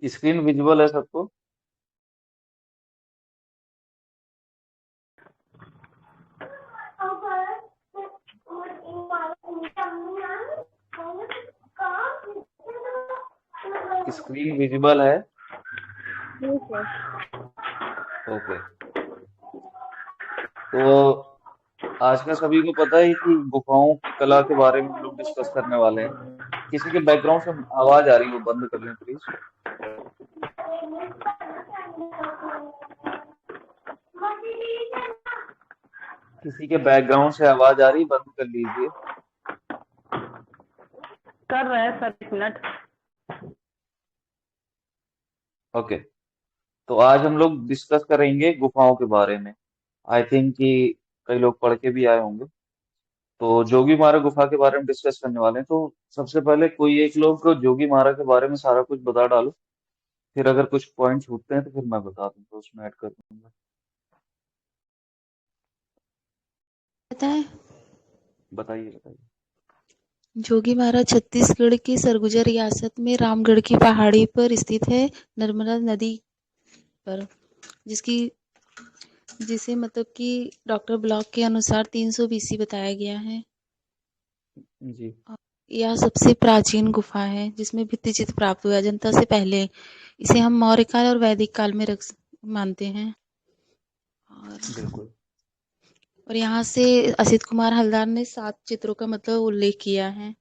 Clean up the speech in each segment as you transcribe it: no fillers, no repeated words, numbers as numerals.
Screen visual है सबको? Screen visible है? जी सर। ओके। तो आज का सभी को पता है कि गुफाओं की कला के बारे में हम लोग डिस्कस करने वाले हैं। किसी के बैकग्राउंड से आवाज आ रही है, वो बंद कर लें प्लीज। किसी के बैकग्राउंड से आवाज आ रही, बंद कर लीजिए। कर रहे हैं सर, 1 मिनट। ओके। तो आज हम लोग डिस्कस करेंगे गुफाओं के बारे में। आई थिंक कि कई लोग पढ़ के भी आए होंगे। तो जोगी मारा गुफा के बारे में डिस्कस करने वाले हैं। तो सबसे पहले कोई एक लोग को जोगी मारा के बारे में सारा कुछ बता डालो। फिर अगर कुछ पॉइंट छूटते हैं तो फिर मैं बता दूंगा, उसमें ऐड कर दूंगा। पता है, बताइए बताइए। जोगी मारा छत्तीसगढ़ की सरगुजा रियासत में रामगढ़ की पहाड़ी पर स्थित है, नर्मदा नदी पर, जिसकी जिसे मतलब कि डॉक्टर ब्लॉक के अनुसार 300 बीसी बताया गया है। जी। और यह सबसे प्राचीन गुफा है जिसमें भित्ति चित्र प्राप्त हुआ जनता से पहले। इसे हम मौर्य काल और वैदिक काल में मानते हैं। और बिल्कुल यहाँ से असित कुमार हल्दार ने 7 चित्रों का मतलब उल्लेख किया है।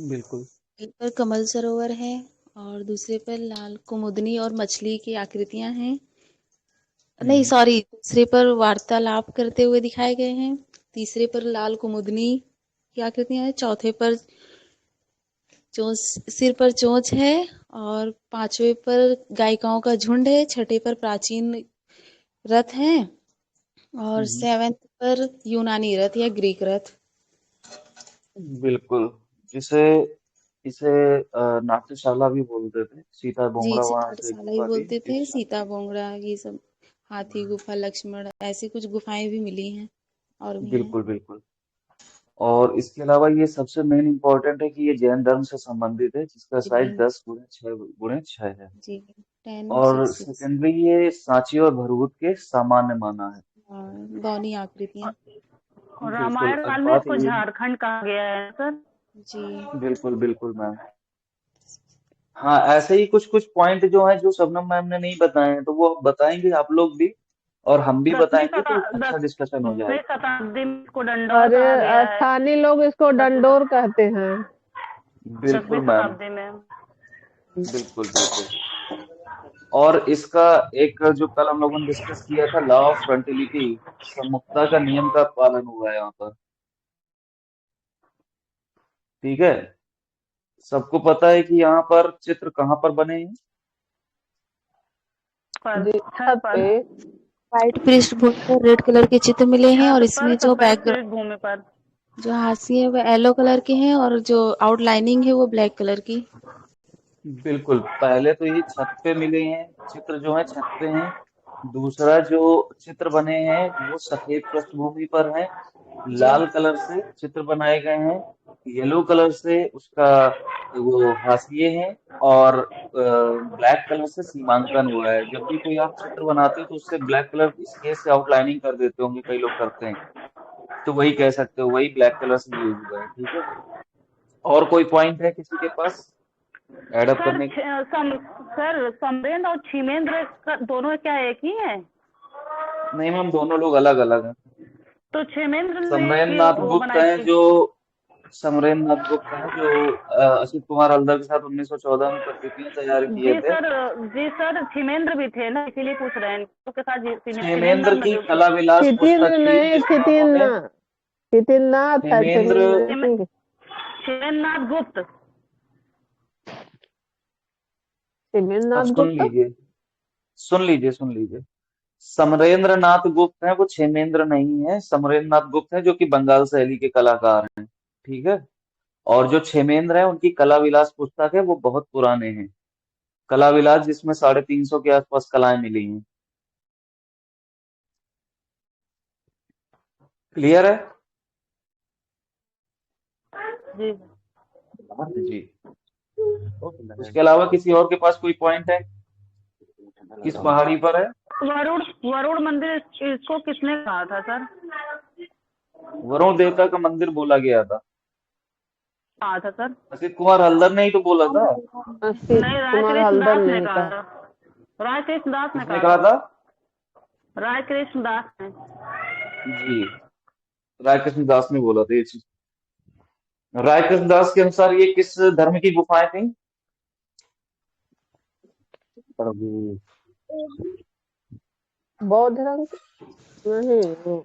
बिल्कुल। एक पर कमल सरोवर है, और दूसरे पर लाल कुमुदनी और मछली की आकृतियां हैं। नहीं हम्म। सॉरी, दूसरे पर वार्तालाप करते हुए दिखाए गए हैं। तीसरे पर लाल कुमुदनी की आकृतियां हैं। चौथे पर चोंच, सिर पर चोंच है। और पांचवे पर गायिकाओं का झुंड है। छठे पर प्राचीन रथ है। और हम्म। सेवेंथ पर यूनानी रथ या ग्रीक रथ। बिल्कुल। जिसे इसे नाट्यशाला भी बोलते थे, सीता जी, बोंगड़ा इसे वहां से पाठशाला ही गुफा थी बोलते थे। जिस। सीता बोंगड़ा ये सब, हाथी गुफा, लक्ष्मण, ऐसी कुछ गुफाएं भी मिली हैं और भी हैं। बिल्कुल बिल्कुल। और इसके अलावा ये सबसे मेन इम्पोर्टेंट है कि ये जैन धर्म से संबंधित है, जिसका साइज जी 10 × 6 × 6 है। जी, और 10/6 सेकेंडरी ये सांची और भरभूत के सामान्य माना है। और बौनी आकृतियां। और बिल्कुल। रामायण अब काल में बात इसको ये। झारखंड कहा गया है सर। जी। बिल्कुल बिल्कुल मैम। हाँ, ऐसे ही कुछ कुछ पॉइंट जो है, जो शबनम मैम ने नहीं बताए हैं, तो वो बताएंगे आप लोग भी और हम भी बताएंगे, तो अच्छा डिस्कसन हो 10वीं जाएगा। शताब्दी में इसको डंडौर अरे कहा गया है। स्थानीय लोग इसको दसवीं डंडोर कहते हैं। दसवीं बिल्कुल मैम। शताब्दी में। बिल्कुल बिल्कुल। और इसका एक जो कल हम लोगों ने डिस्कस किया था, लॉ ऑफ फर्टिलिटी, सममुक्ता का नियम का पालन हुआ है यहाँ पर। ठीक है। सबको पता है कि यहाँ पर चित्र कहाँ पर बने हैं? पर जी, छत छत पर। पे। व्हाइट पृष्ठभूमि पर रेड कलर के चित्र मिले हैं, और छत पर इसमें जो सफेद बैकग्राउंड, पृष्ठभूमि पर। जो हाशिए है वो येलो कलर के हैं, और जो आउटलाइनिंग है वो ब्लैक कलर की। बिल्कुल। पहले तो ये छत पे मिले हैं, चित्र जो है छत पे हैं। दूसरा जो चित्र बने हैं वो सफेद पृष्ठभूमि पर है। जी लाल कलर से चित्र बनाए गए हैं। येलो कलर से उसका वो हाशिए हैं। और ब्लैक कलर से सीमांकन हुआ है। जब भी कोई आप चित्र बनाते हो तो उससे ब्लैक कलर स्केच से आउटलाइनिंग कर देते होंगे, कई लोग करते हैं। तो वही कह सकते हो, वही ब्लैक कलर से यूज हुआ है। ठीक है। और कोई पॉइंट है किसी के पास ऐड अप सर करने के? सर समरेंद्र और छिमेंद्र दोनों क्या एक ही है? नहीं मैम, दोनों लोग अलग अलग हैं। तो छिमेंद्र ने समरेन की नाथ वो गुप्त बनाई हैं थी। जो समरेन नाथ गुप्त हैं जो असित कुमार हल्दर के साथ 1914 में प्रतिकृतियां तैयार किए जी थे। सर। जी सर, छिमेंद्र भी थे ना, इसीलिए पूछ रहे हैं के साथ छिमेंद्र क्षेमेंद्र की कला विलास पुस्तक छितिन थी नहीं, जिसमें उन्होंने छितिननाथ था, क्षेमेंद्र। छिमेंद्र नहीं। छिमेंद्रनाथ गुप्त। अब छिमेंद्रनाथ सुन गुप्त। लीजिए, सुन लीजिए, सुन लीजिए। समरेंद्र नाथ गुप्त हैं, वो क्षेमेंद्र नहीं है। समरेंद्र नाथ गुप्त हैं जो कि बंगाल शैली के कलाकार हैं। ठीक है। और जो क्षेमेंद्र है उनकी कला विलास पुस्तक है, वो बहुत पुराने हैं। कला विलास जिसमें 350 के आसपास कलाएं मिली हैं। क्लियर है? जी। जी। उसके अलावा किसी और के पास कोई पॉइंट है? किस पहाड़ी पर है? वरुण वरुण मंदिर इसको किसने कहा था सर? वरुण देवता का मंदिर बोला गया था। कहा था सर? असित कुमार हल्दर ने ही तो बोला था। असित नहीं, राय कुमार कृष्ण हल्दर दास ने ने कहा कहा। था। राय कृष्ण दास ने किसने कहा कहा था? था। राय कृष्ण दास ने। जी, रायकृष्ण दास ने बोला था ये चीज। रायकृष्ण दास के अनुसार ये किस धर्म की गुफाएं थी? प्रभु, बौद्ध धर्म नहीं, वो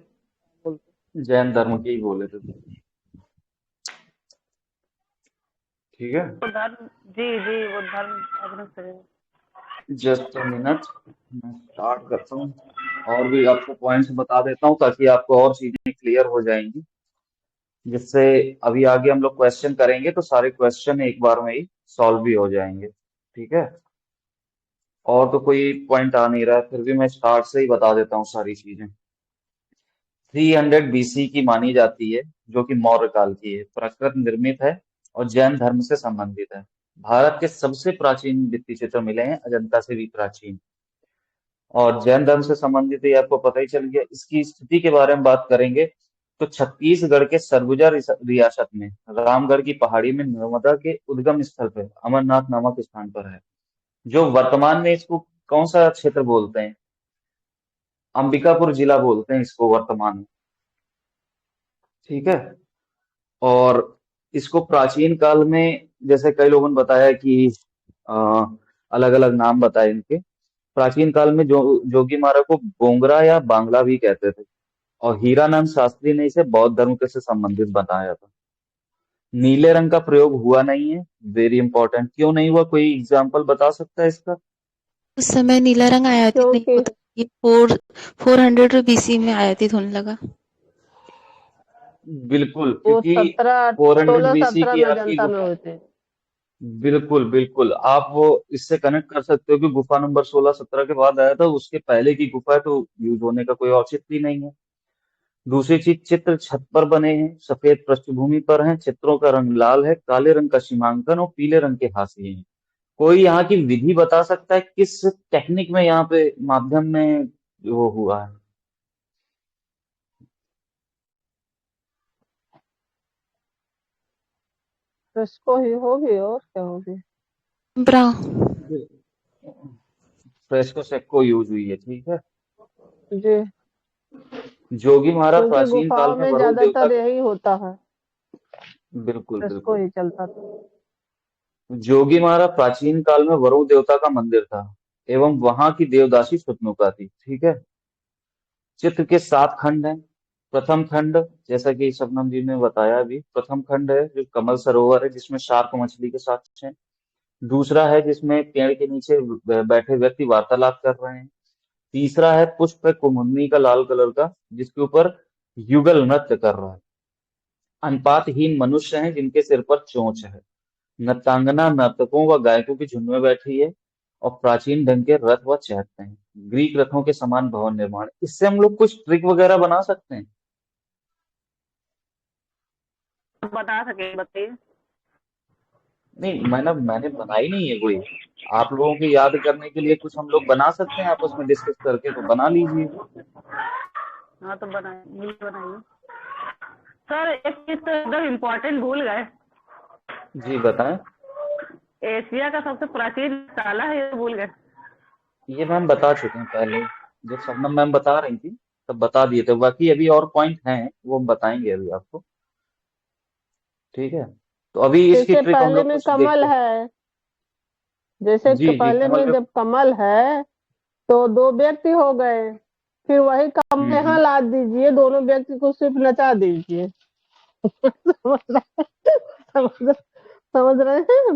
बोलते जैन धर्म के ही बोले थे। ठीक है, वो धर्म, जी जी, वो धर्म अपने से। जस्ट अ मिनट, मैं स्टार्ट करता हूँ और भी आपको पॉइंट्स बता देता हूँ ताकि आपको और चीजें क्लियर हो जाएंगी, जिससे अभी आगे हम लोग क्वेश्चन करेंगे तो सारे क्वेश्चन एक बार में ही सॉल्व भी हो जाएंगे। ठीक है, और तो कोई पॉइंट आ नहीं रहा है, फिर भी मैं स्टार्ट से ही बता देता हूँ सारी चीजें। 300 बीसी की मानी जाती है, जो कि मौर्य काल की है, प्राकृत निर्मित है और जैन धर्म से संबंधित है। भारत के सबसे प्राचीन भित्ति चित्र मिले हैं, अजंता से भी प्राचीन, और जैन धर्म से संबंधित है, ये आपको पता ही चल गया। इसकी स्थिति के बारे में बात करेंगे तो छत्तीसगढ़ के सरगुजा रियासत में रामगढ़ की पहाड़ी में नर्मदा के उद्गम स्थल पर अमरनाथ नामक स्थान पर है, जो वर्तमान में इसको कौन सा क्षेत्र बोलते हैं? अंबिकापुर जिला बोलते हैं इसको वर्तमान में। ठीक है, और इसको प्राचीन काल में, जैसे कई लोगों ने बताया कि अलग अलग नाम बताए इनके, प्राचीन काल में जोगीमारा को बोंगरा या बांग्ला भी कहते थे, और हीरानंद शास्त्री ने इसे बौद्ध धर्म के से संबंधित बताया था। नीले रंग का प्रयोग हुआ नहीं है, वेरी इंपॉर्टेंट। क्यों नहीं हुआ, कोई एग्जाम्पल बता सकता है इसका? उस समय नीला रंग आयातित नहीं क्योंकि होता, ये 400 बीसी में आयातित होने लगा। बिल्कुल, वो क्योंकि 400 सोलह बीसी सत्रह की में आपकी जनता में गुफा, हुए थे। बिल्कुल बिल्कुल, आप वो इससे कनेक्ट कर सकते हो कि गुफा नंबर 16-17 के बाद आया था, उसके पहले की गुफा है, तो यूज होने का कोई औचित्य ही नहीं है। दूसरी चीज, चित्र छत पर बने हैं, सफेद पृष्ठभूमि पर हैं, चित्रों का रंग लाल है, काले रंग का सीमांकन और पीले रंग के हाशिए हैं। कोई यहाँ की विधि बता सकता है किस टेक्निक में यहाँ पे माध्यम में वो हुआ है? तो इसको ही होगी और क्या होगी। ब्रा फ्रेस्को सेक्को यूज हुई है। ठीक है, जी, जोगी महाराज क्योंकि प्राचीन काल गुफाओं में में वरुण देवता ज्यादातर का, यही होता है, बिल्कुल इसको बिल्कुल, ही चलता था। जोगी महाराज प्राचीन काल में वरुण देवता का मंदिर था एवं वहां की देवदासी सुतनुका थी। ठीक है, चित्र के 7 खंड हैं। प्रथम खंड, जैसा कि शबनम जी ने बताया अभी, प्रथम खंड है जो कमल सरोवर है, जिसमें शार्क मछली के साक्ष्य हैं। दूसरा है जिसमें पेड़ के नीचे बैठे व्यक्ति वार्तालाप कर रहे हैं। तीसरा है पुष्प कुमुदनी का लाल कलर का, जिसके ऊपर युगल नृत्य कर रहा है। अनुपातहीन मनुष्य हैं जिनके सिर पर चोंच है। नृत्यांगना नर्तकों व गायकों के झुंड में बैठी है, और प्राचीन ढंग के रथ व चहटते हैं, ग्रीक रथों के समान भवन निर्माण। इससे हम लोग कुछ ट्रिक वगैरह बना सकते हैं? बता सके बताइए। नहीं, मैंने बनाई नहीं है कोई। आप लोगों को याद करने के लिए कुछ हम लोग बना सकते हैं आपस में डिस्कस करके, तो बना लीजिए। हाँ तो बनाइए, बनाइए सर। एक चीज तो एकदम इम्पोर्टेंट भूल गए। जी बताएं। एशिया का सबसे प्राचीन ताला है, ये भूल गए। ये मैम बता चुके हैं पहले, जब शबनम मैम बता रही थी तब बता दिए थे। बाकी अभी और पॉइंट हैं, वो हम बताएंगे अभी आपको। ठीक है, तो अभी इसकी जैसे ट्रिक हम पहले लोग में कुछ कमल देखते हैं। है, जैसे जी जी, पहले कमल में का। जब कमल है तो दो व्यक्ति हो गए, फिर वही कमल यहाँ हम्म। ला दीजिए, दोनों व्यक्ति को सिर्फ नचा दीजिए। समझ रहे समझ रहे हैं,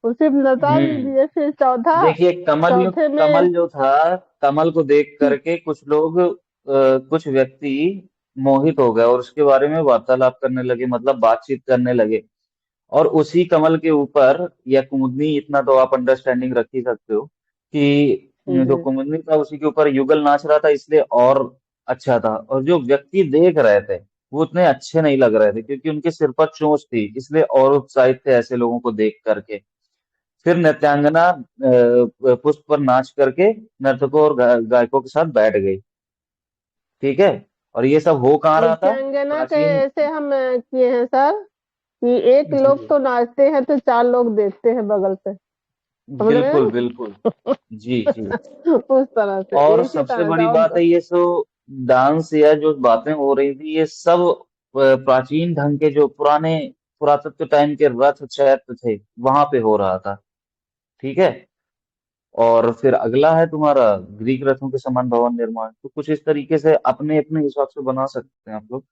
वो सिर्फ नचा दीजिए, फिर चौथा, देखिए, चौथे में कमल जो था, कमल को देख करके कुछ लोग, कुछ व्यक्ति मोहित हो गए और उसके बारे में वार्तालाप करने लगे, मतलब बातचीत करने लगे। और उसी कमल के ऊपर, या कुमुदनी, इतना तो आप अंडरस्टैंडिंग रख ही सकते हो कि जो जी कुमुदनी था उसी के ऊपर युगल नाच रहा था, इसलिए और अच्छा था। और जो व्यक्ति देख रहे थे वो उतने अच्छे नहीं लग रहे थे, क्योंकि उनके सिर पर चोंच थी, इसलिए और उत्साहित थे ऐसे लोगों को देख करके। फिर नृत्यांगना पुष्प पर नाच करके नर्तकों और गायकों के साथ बैठ गई। ठीक है, और ये सब हो कहाँ रहा था? नृत्यांगना के प्राचीन। ऐसे हम किए हैं सर कि एक जी, लोग तो नाचते हैं तो 4 लोग देखते हैं बगल से, समझ रहे बिल्कुल हैं? बिल्कुल। जी जी। उस तरह से और एक ही सबसे तरह से बड़ी बात है, ये सो डांस या जो बातें हो रही थी, ये सब प्राचीन ढंग के जो पुराने पुरातत्व टाइम के रथ चैत्र थे, वहां पे हो रहा था। ठीक है। और फिर अगला है तुम्हारा ग्रीक रथों के समान भवन निर्माण। तो कुछ इस तरीके से अपने अपने हिसाब से बना सकते हैं आप लोग।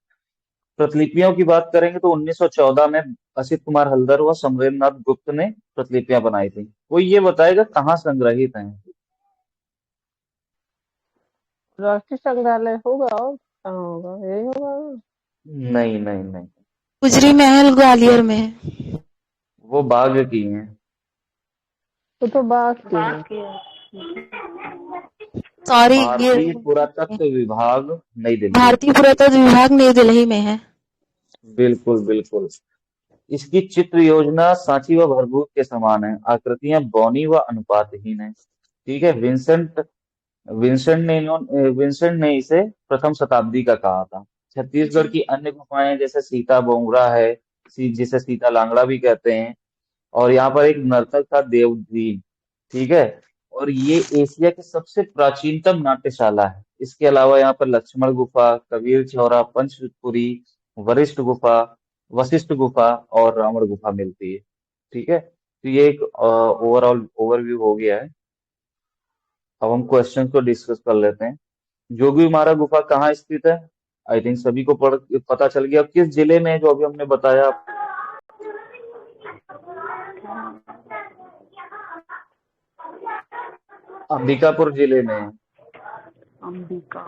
प्रतिलिपियों की बात करेंगे तो 1914 में असित कुमार हल्दर व समरेंद्रनाथ गुप्त ने प्रतिलिपियां बनाई थी। कोई ये बताएगा कहाँ संग्रहित हैं? राष्ट्रीय संग्रहालय होगा और कहाँ होगा, यही होगा ना। नहीं नहीं नहीं, गुजरी महल ग्वालियर में है। वो बाघ की हैं। तो बात की है। बात की है। सॉरी, ये भारतीय पुरातत्व विभाग, नई दिल्ली। भारतीय पुरातत्व विभाग नई दिल्ली में है। बिल्कुल बिल्कुल। इसकी चित्र योजना सांची व भरभूत के समान है, आकृतियां बौनी व अनुपातहीन है। ठीक है। विंसेंट ने इसे प्रथम शताब्दी का कहा था। छत्तीसगढ़ जी। की अन्य गुफाएं जैसे सीता बोंगड़ा है, जिसे सीता लांगड़ा भी कहते हैं, और यहाँ पर एक नर्तक था देवदीन। ठीक है। और ये एशिया की सबसे प्राचीनतम नाट्यशाला है। इसके अलावा यहाँ पर लक्ष्मण गुफा, कबीर चौरा, पंचपुरी, वरिष्ठ गुफा, वशिष्ठ गुफा और रावण गुफा मिलती है। ठीक है, तो ये एक ओवरऑल ओवरव्यू हो गया है। अब हम क्वेश्चन को डिस्कस कर लेते हैं। जोगीमारा गुफा कहाँ स्थित है? आई थिंक सभी को पता चल गया। किस जिले में है, जो अभी हमने बताया? अंबिकापुर जिले में है। अंबिका।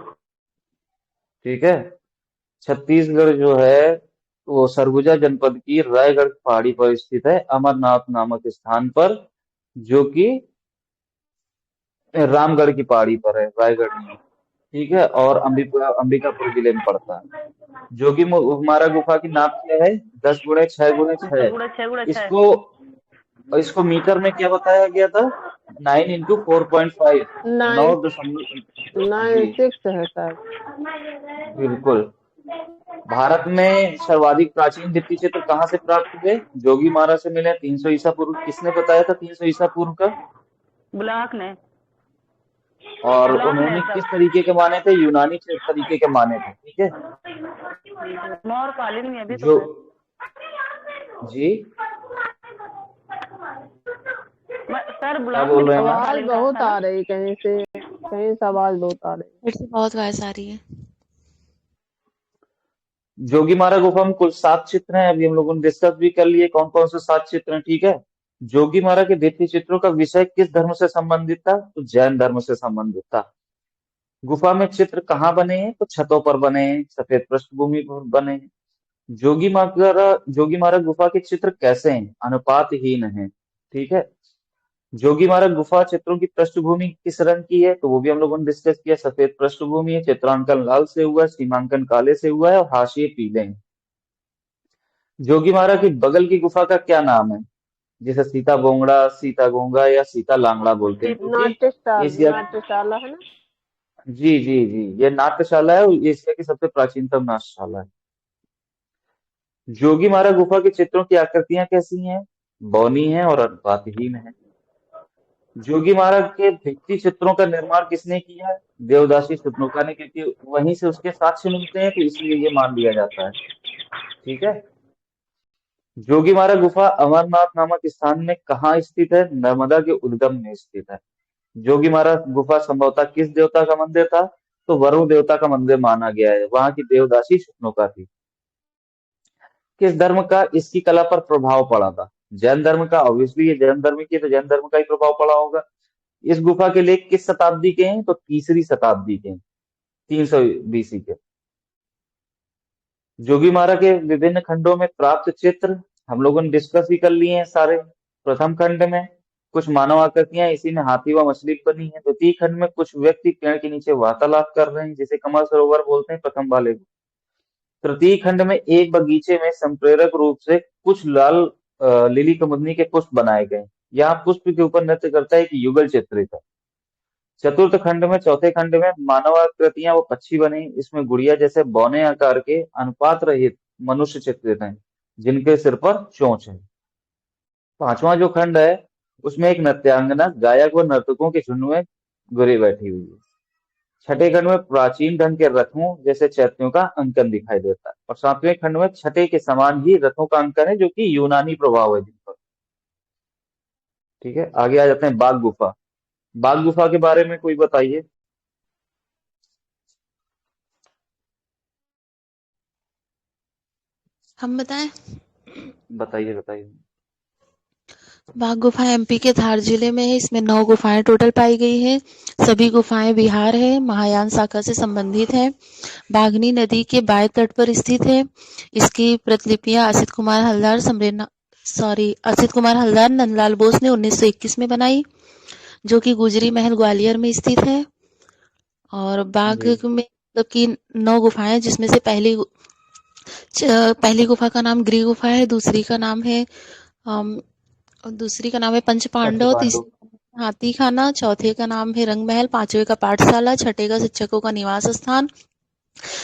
ठीक है। छत्तीसगढ़ जो है वो सरगुजा जनपद की रायगढ़ पहाड़ी पर स्थित है, अमरनाथ नामक स्थान पर, जो कि रामगढ़ की पहाड़ी पर है, रायगढ़ नहीं। ठीक है, और अंबिकापुर जिले में पड़ता है। जोगी मारा गुफा की नाप क्या है? 10 × 6 × 6। 10 × 6 × 6। इसको इसको मीटर में क्या बताया गया था? 9 × 4.5। नौ 9 दशमलव 9 जी 6 है सर। बिल्कुल। भारत में सर्वाधिक प्राचीन भित्ति चित्र कहाँ से प्राप्त हुए? जोगी मारा से मिले 300 ईसा पूर्व। किसने बताया था 300 ईसा पूर्व का? ब्लॉक ने। और ब्लॉक ने उन्होंने सर। किस तरीके के माने थे? यूनानी तरीके के माने थे। ठीक है। मौर्य कालीन में अभी तो जो है। जी, सर क्या ब्लॉक में बोल रहे हैं मैम? मौर्य आवाज कालीन का बहुत था आ ना। रही कहीं से, कहीं से आवाज बहुत आ रही। फिर से बहुत आवाज आ रही है। जोगी मारा गुफा में कुल 7 चित्र हैं। अभी हम लोगों ने डिस्कस भी कर लिए कौन कौन से 7 चित्र हैं। ठीक है। जोगी मारा के भित्ति चित्रों का विषय किस धर्म से संबंधित था? तो जैन धर्म से संबंधित था। गुफा में चित्र कहाँ बने हैं? तो छतों पर बने हैं, सफेद पृष्ठभूमि पर बने हैं। जोगी मारा गुफा के चित्र कैसे हैं? अनुपातहीन हैं। ठीक है। जोगी मारा गुफा चित्रों की पृष्ठभूमि किस रंग की है? तो वो भी हम लोगों ने डिस्कस किया, सफेद पृष्ठभूमि है, चित्रांकन लाल से हुआ है, सीमांकन काले से हुआ है और हाशिए पीले हैं। जोगी मारा की बगल की गुफा का क्या नाम है? जिसे सीता बोंगड़ा, सीता गोंगा या सीता लांगड़ा बोलते हैं, क्योंकि एशिया। नाट्यशाला है ना। जी जी जी, ये नाट्यशाला है और एशिया की सबसे प्राचीनतम नाट्यशाला है। जोगी मारा गुफा के चित्रों की आकृतियां कैसी हैं? बौनी है और अनुपातहीन है। जोगी महाराज के भित्ति चित्रों का निर्माण किसने किया है? देवदासी सुतनुका ने, क्योंकि वहीं से उसके साक्ष्य मिलते हैं, तो इसलिए ये मान लिया जाता है। ठीक है। जोगी महाराज गुफा अमरनाथ नामक स्थान में कहाँ स्थित है? नर्मदा के उद्गम में स्थित है। जोगी महाराज गुफा संभवतः किस देवता का मंदिर था? तो वरुण देवता का मंदिर माना गया है। वहां की देवदासी सुतनुका थी। किस धर्म का इसकी कला पर प्रभाव पड़ा था? जैन धर्म का। ऑब्वियसली ये जैन धर्म की है, तो जैन धर्म का ही प्रभाव पड़ा होगा। इस गुफा के लेख किस शताब्दी के हैं? तो तीसरी शताब्दी के हैं, 300 बीसी के। जोगीमारा के विभिन्न खंडों में प्राप्त चित्र हम लोगों ने डिस्कस भी कर लिए हैं सारे। प्रथम खंड में कुछ मानव आकृतियां, इसी में हाथी व मछली बनी है। द्वितीय खंड में कुछ व्यक्ति पेड़ के नीचे वार्तालाप कर रहे हैं, जिसे कमल सरोवर बोलते हैं, प्रथम वाले को। तृतीय खंड में एक बगीचे में संप्रेरक रूप से कुछ लाल लिली कुमुदनी के पुष्प बनाए गए। यहाँ पुष्प के ऊपर नृत्य करता है एक युगल चित्रित है। चतुर्थ खंड में, चौथे खंड में मानवाकृतियां वो पक्षी बनी, इसमें गुड़िया जैसे बौने आकार के अनुपात रहित मनुष्य चित्रित हैं जिनके सिर पर चोंच है। पांचवा जो खंड है उसमें एक नृत्यांगना गायक व नर्तकों के झुंड में घुरी बैठी हुई है। छठे खंड में प्राचीन ढंग के रथों जैसे चैत्यों का अंकन दिखाई देता है, और सातवें खंड में छठे के समान ही रथों का अंकन है जो कि यूनानी प्रभाव है जिन पर। ठीक है, आगे आ जाते हैं बाघ गुफा। बाघ गुफा के बारे में कोई बताइए। हम बताएं? बताइए बताइए। बाघ गुफा एमपी के धार जिले में है। इसमें 9 गुफाएं टोटल पाई गई हैं। सभी गुफाएं बिहार है, महायान शाखा से संबंधित है। बागनी नदी के बाएं तट पर स्थित है। इसकी प्रतिलिपियां असित कुमार हल्दार नंदलाल बोस ने 1921 में बनाई, जो कि गुजरी महल ग्वालियर में स्थित है। और बाघ जी में मतलब कि 9 गुफाएं, जिसमें से पहली गुफा का नाम गृह गुफा है, दूसरी का नाम है पंच पंच पांडव, पांडु। तीसरे का नाम है हाथी खाना, चौथे का नाम है रंग महल, पांचवे का पाठशाला, छठे का शिक्षकों का निवास स्थान,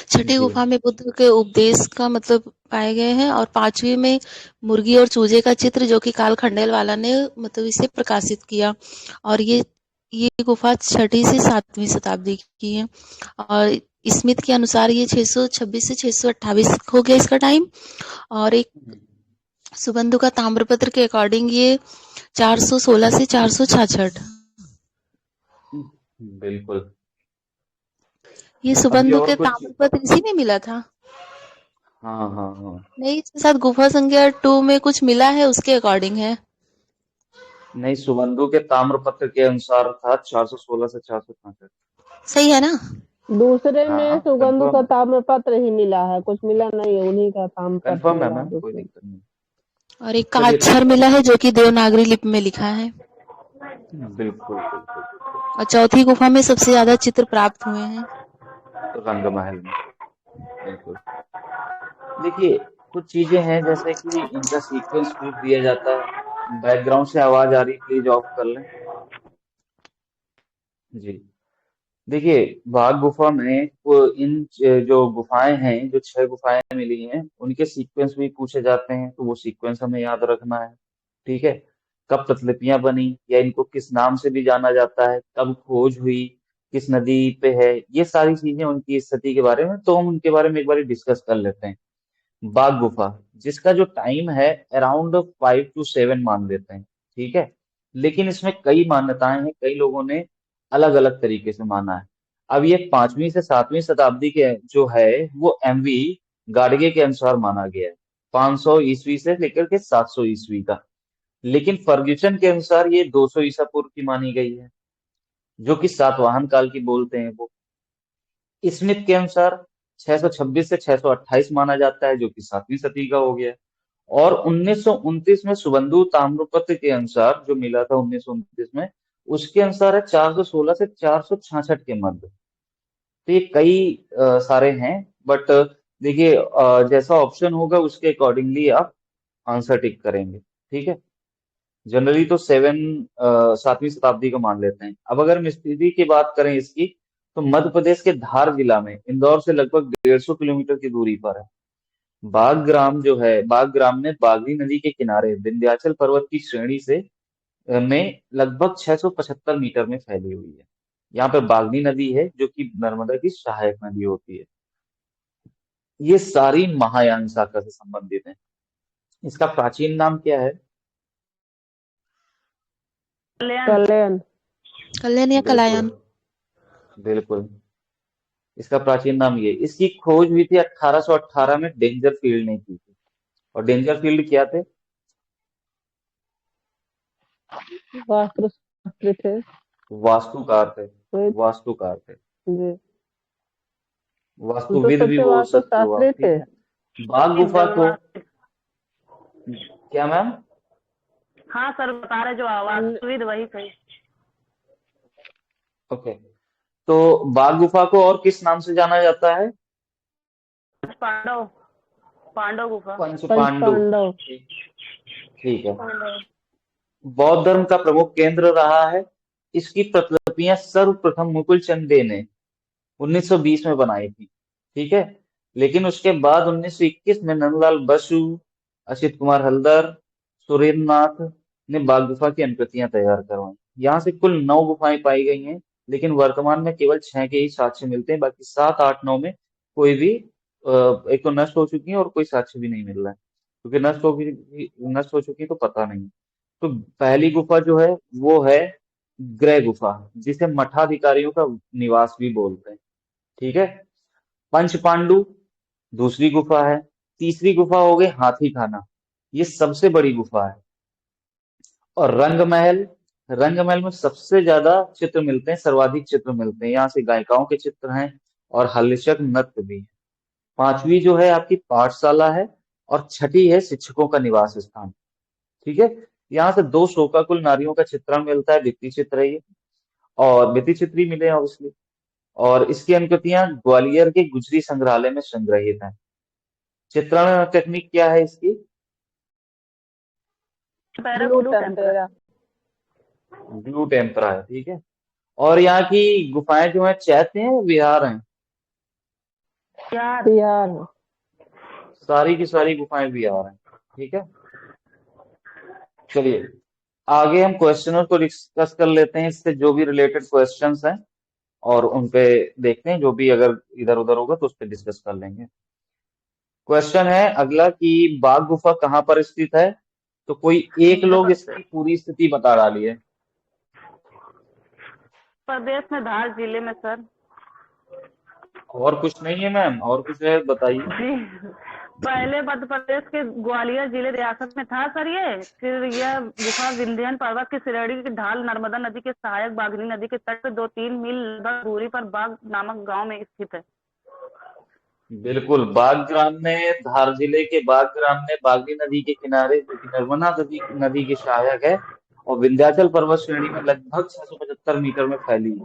छठी जी गुफा में बुद्ध के उपदेश का मतलब पाए गए हैं, और पांचवी में मुर्गी और चूजे का चित्र, जो कि काल खंडेलवाला ने मतलब इसे प्रकाशित किया। और ये गुफा 6वीं से 7वीं शताब्दी की है। और स्मिथ के अनुसार ये 626 से 628 हो गया इसका टाइम। और एक सुबंधु का ताम्रपत्र के अकॉर्डिंग ये 416 से 466। बिल्कुल। ये अभी सुबंधु और के कुछ। ताम्रपत्र इसी में मिला था। हाँ हाँ हाँ। नहीं, इसके साथ गुफा संख्या 2 में कुछ मिला है, उसके अकॉर्डिंग है। नहीं, सुबंधु के ताम्रपत्र के अनुसार था 416 से 466। सही है ना? दूसरे में हाँ सुगंधु का कंफर्म है। ताम्रपत्र ही मिला है, कुछ मिला नहीं है, उन्हीं का ताम्रपत्र कंफर्म है मिला है मैम, कोई दूसरे। दिक्कत नहीं। और एक का चलिए अक्षर ठीक है। मिला है, जो कि देवनागरी लिपि में लिखा है। बिल्कुल बिल्कुल बिल्कुल। और चौथी गुफा में सबसे ज्यादा चित्र प्राप्त हुए हैं। तो रंगमहल में। बिल्कुल। देखिए, कुछ चीजें हैं जैसे कि इनका सीक्वेंस प्रूफ दिया जाता है। बैकग्राउंड से आवाज आ रही, प्लीज ऑफ कर लें। जी। देखिए, बाघ गुफा में जो गुफाएं हैं, जो 6 गुफाएं मिली हैं, उनके सीक्वेंस भी पूछे जाते हैं, तो वो सीक्वेंस हमें याद रखना है। ठीक है। कब प्रतिलिपियां बनी, या इनको किस नाम से भी जाना जाता है, कब खोज हुई, किस नदी पे है, ये सारी चीजें उनकी स्थिति के बारे में, तो हम उनके बारे में एक बार डिस्कस कर लेते हैं। बाघ गुफा, जिसका जो टाइम है अराउंड 5 to 7 मान लेते हैं। ठीक है। लेकिन इसमें कई मान्यताएं हैं, कई लोगों ने अलग अलग तरीके से माना है। अब ये 5वीं से 7वीं शताब्दी के जो है वो एमवी गाडगे के अनुसार माना गया है, 500 ईस्वी से लेकर के 700 ईस्वी का। लेकिन फर्ग्यूसन के अनुसार ये 200 ईसा पूर्व की मानी गई है, जो कि सातवाहन काल की बोलते हैं वो। स्मिथ के अनुसार 626 से 628 माना जाता है, जो कि 7वीं सदी का हो गया। और 1929 में सुबंधु ताम्रपत्र के अनुसार जो मिला था 1929 में, उसके अनुसार है 416 से 466 के मध्य। तो ये कई सारे हैं, बट देखिए जैसा ऑप्शन होगा उसके अकॉर्डिंगली आप आंसर टिक करेंगे। ठीक है। जनरली तो 7वीं शताब्दी को मान लेते हैं। अब अगर हम स्थिति की बात करें इसकी, तो मध्य प्रदेश के धार जिला में इंदौर से लगभग 150 किलोमीटर की दूरी पर है। बागग्राम जो है, बागग्राम में बागरी नदी के किनारे विंध्याचल पर्वत की श्रेणी से में लगभग 675 मीटर में फैली हुई है। यहाँ पे बागनी नदी है जो कि नर्मदा की सहायक नदी होती है। ये सारी महायान शाखा से संबंधित है। इसका प्राचीन नाम क्या है? कल्याण। कल्याण। कल्याण या बिल्कुल कलायन। बिल्कुल। इसका प्राचीन नाम ये, इसकी खोज हुई थी 1818 में, डेंजर फील्ड ने की थी। और डेंजर फील्ड क्या थे? वास्त्र शास्त्री थे। वास्तुकार थे। वही। वास्तुकार थे। जी। हम तो वास्तुविद भी सोचे बोल वास्त्र सकते हो आप। शास्त्री ठीक थे। है। बाघ गुफा को। क्या मैम? हाँ सर, बता रहे जो आवाज सुविध वही थे। ओके। तो बाघ गुफा को और किस नाम से जाना जाता है? पांडव। पांडव गुफा। पंच पंच पांडु। पांडव। ठीक। ठीक है। पांडव। बौद्ध धर्म का प्रमुख केंद्र रहा है। इसकी प्रतिलिपियां सर्वप्रथम मुकुल चंद डे ने 1920 में बनाई थी। ठीक है। लेकिन उसके बाद 1921 में नंदलाल बसु, असित कुमार हल्दर, सुरेंद्र नाथ ने बाघ गुफा की अनुकृतियां तैयार करवाई। यहाँ से कुल 9 गुफाएं पाई गई हैं, लेकिन वर्तमान में केवल 6 के ही साक्ष्य मिलते हैं। बाकी 7, 8, 9 में कोई भी एक तो नष्ट हो चुकी है और कोई साक्ष्य भी नहीं मिल रहा है, क्योंकि नष्ट हो चुकी है तो पता नहीं। तो पहली गुफा जो है वो है ग्रह गुफा, जिसे मठाधिकारियों का निवास भी बोलते हैं। ठीक है। पंच पांडु दूसरी गुफा है। तीसरी गुफा हो गई हाथी खाना, ये सबसे बड़ी गुफा है। और रंग महल में सबसे ज्यादा चित्र मिलते हैं, सर्वाधिक चित्र मिलते हैं। यहाँ से गायिकाओं के चित्र हैं और हल्लेशक नृत्य भी है। पांचवी जो है आपकी पाठशाला है, और छठी है शिक्षकों का निवास स्थान। ठीक है। यहाँ से 2 शोकाकुल नारियों का चित्रण मिलता है, भित्ति चित्र है ये, और भित्ति चित्र ही मिले ऑब्वियसली। और इसकी अनुकृतियां ग्वालियर के गुजरी संग्रहालय में संग्रहित हैं। चित्रण टेक्निक क्या है इसकी? Para blue blue tempera. Tempera. Blue tempera है। ठीक है। और यहाँ की गुफाएं जो है चैत्य हैं, विहार हैं? यार बिहार। सारी की सारी गुफाएं विहार हैं। ठीक है। चलिए आगे हम क्वेश्चनों को डिस्कस कर लेते हैं, इससे जो भी रिलेटेड क्वेश्चंस हैं, और उन पे देखते हैं, जो भी अगर इधर उधर होगा तो उस पर डिस्कस कर लेंगे। क्वेश्चन है अगला कि बाघ गुफा कहाँ पर स्थित है? तो कोई एक लोग इसकी पूरी स्थिति बता डाली है। प्रदेश में धार जिले में सर। और कुछ नहीं है मैम? और कुछ है बताइए। जी, पहले मध्य प्रदेश के ग्वालियर जिले रियासत में था सर ये। फिर यह गुफा विंध्याचल पर्वत की श्रेणी की ढाल नर्मदा नदी के सहायक बागनी नदी के तट पर 2-3 मील लगभग दूरी पर बाग नामक गांव में स्थित है। बिल्कुल, बागग्राम में, धार जिले के बागग्राम में बागनी नदी के किनारे, जो कि नर्मदा नदी की सहायक है, और विंध्याचल पर्वत श्रेणी में लगभग 675 मीटर में फैली है।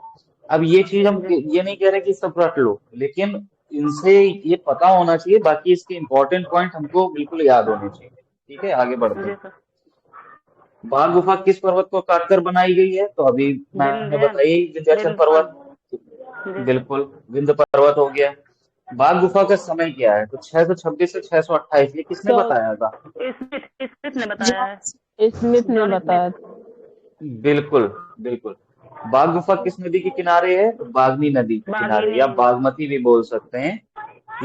अब ये चीज हम ये नहीं कह रहे कि सब रट लो, लेकिन इनसे ये पता होना चाहिए, बाकी इसके इंपॉर्टेंट पॉइंट हमको बिल्कुल याद होने चाहिए। ठीक है, आगे बढ़ते जी हैं। सर। बाघ गुफा किस पर्वत को काटकर बनाई गई है? तो अभी मैंने बताई, विंध्याचल पर्वत। बिल्कुल, विंध्य पर्वत हो गया। बाघ गुफा का समय क्या है? तो 626 से 628, ये किसने तो बताया था? स्मिथ ने बताया है। स्मिथ ने जॉन बताया। बिल्कुल बिल्कुल। बाघ गुफा किस नदी के किनारे है? तो बागनी नदी के किनारे, बागनी या नदी। बागमती भी बोल सकते हैं,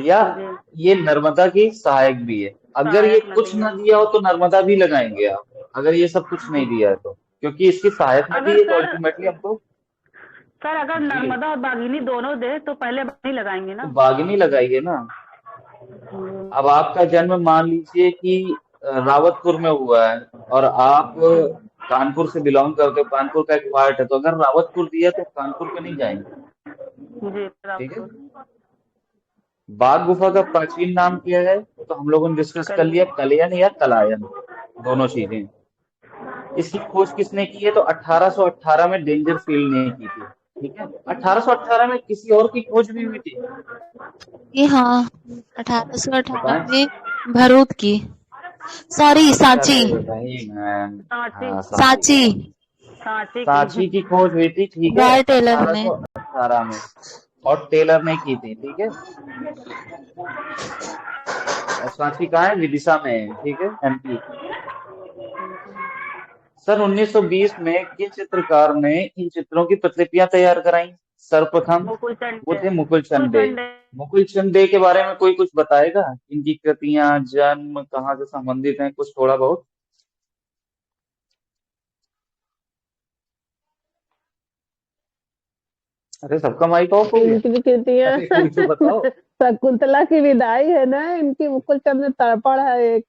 या जी। ये नर्मदा की सहायक भी है। अगर ये सहायक कुछ नदी न है। दिया हो तो नर्मदा भी लगाएंगे आप, अगर ये सब कुछ नहीं दिया है तो, क्योंकि इसकी सहायक नदी अगर है तो सर अल्टीमेटली हमको। सर अगर जी, नर्मदा और बागनी दोनों दे तो पहले बागनी लगाएंगे तो ना। बागनी लगाइए ना। अब आपका जन्म मान लीजिए कि रावतपुर में हुआ है, और आप कानपुर से बिलोंग करते हो, कानपुर का एक पार्ट है, तो अगर रावतपुर दिया तो कानपुर पे नहीं जाएंगे। जी सर ठीक है। आपको बाघ गुफा का प्राचीन नाम क्या है? तो हम लोगों ने डिस्कस कर लिया, कलयन या कलायन, दोनों चीजें। इसकी खोज किसने की है? तो 1818 में डेंजरफील्ड ने की थी। ठीक है। 1818 में किसी और की खोज भी हुई थी? ये हाँ 1818 बताएं। में भरूच की, सॉरी सांची। अरे भाई मैम, सांची। हाँ सांची। सांची सांची की। सांची की खोज हुई थी। ठीक है, रॉय टेलर ने। 1818 में, और टेलर ने की थी। ठीक है। और सांची कहाँ है? विदिशा में है। ठीक है, एमपी। सन 1920 में किन चित्रकार ने इन चित्रों की प्रतिलिपियां तैयार कराई? सर्वप्रथम मुकुल वो चंडे। थे मुकुल मुकुल चंद डे। चंडे। मुकुल चंद डे के बारे में कोई कुछ बताएगा? इनकी कृतियां, जन्म, कहाँ से संबंधित हैं, कुछ थोड़ा बहुत? अरे सबका माइक ऑफ हो गया। इनकी कृतियां अरे कोई तो बताओ। शकुंतला की विदाई है ना, इनकी मुकुल चंद तर्पण है एक,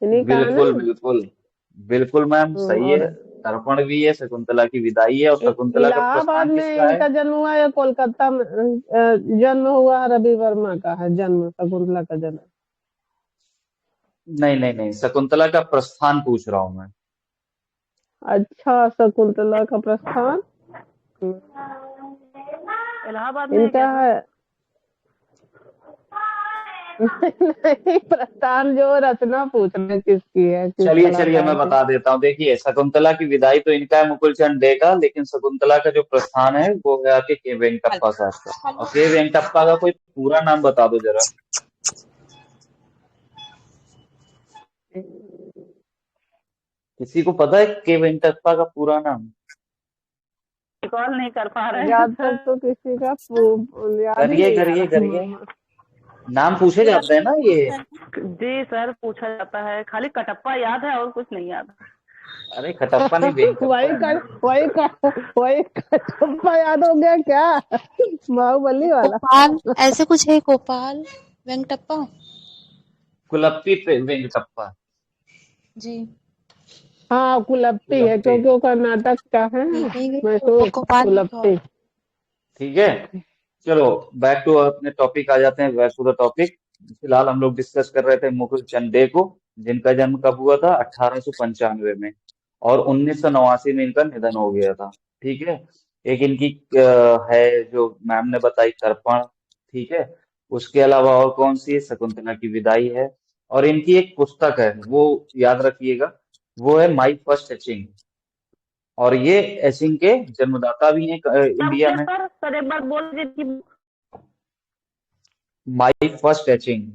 इन्हीं का है ना। बिल्कुल बिल्कुल बिल्कुल मैम, सही है। और तर्पण भी है, शकुंतला की विदाई है, और शकुंतला का इलाहाबाद प्रस्थान में किसका है? इनका जन्म हुआ या कोलकाता में जन्म हुआ? रवि वर्मा का है जन्म, शकुंतला का जन्म। नहीं नहीं नहीं, शकुंतला का प्रस्थान पूछ रहा हूँ मैं। अच्छा, शकुंतला का प्रस्थान इलाहाबाद में इनका क्या सर? है। नहीं, प्रस्थान जो रचना पूछ रहे हैं किसकी है, किस चलिए चलिए मैं कलाकार की। बता देता हूँ। देखिए, शकुंतला की विदाई तो इनका है, मुकुल चंद डे का, लेकिन शकुंतला का जो प्रस्थान है वो है आपके के वेंकटप्पा साहब का। और के वेंकटप्पा का कोई पूरा नाम बता दो जरा। किसी को पता है के वेंकटप्पा का पूरा नाम? रिकॉल नहीं कर पा रहे हैं याद सर। तो किसी का याद ही करिए नहीं आ करिए करिए, रहा। नाम पूछे जाते हैं ना ये। जी सर, पूछा जाता है, खाली कटप्पा याद है और कुछ नहीं याद। अरे खटप्पा नहीं, वेंकटप्पा वही है कर ना। वही कटप्पा याद हो गया क्या? बाहुबली वाला। गोपाल ऐसे कुछ है, गोपाल वेंकटप्पा। कुलप्पी वेंकटप्पा। जी हाँ, कुलप्पी है कुलप्पी। क्योंकि वो कर्नाटक का है ये कहीं गई वो मशहूर गोपाल है कुलप्पी। ठीक है, चलो बैक टू अपने टॉपिक आ जाते हैं, बैक टू द टॉपिक। फिलहाल हम लोग डिस्कस कर रहे थे मुकुल चंद डे को, जिनका जन्म कब हुआ था? 1895 में, और 1989 में इनका निधन हो गया था। ठीक है। एक इनकी है जो मैम ने बताई, तर्पण। ठीक है। उसके अलावा और कौन सी है? शकुंतला की विदाई है। और इनकी एक पुस्तक है, वो याद रखिएगा, वो है माई फर्स्ट एचिंग। और ये एचिंग के जन्मदाता भी हैं इंडिया सबसे में। सर एक बार बोल दीजिए कि माई फर्स्ट एचिंग।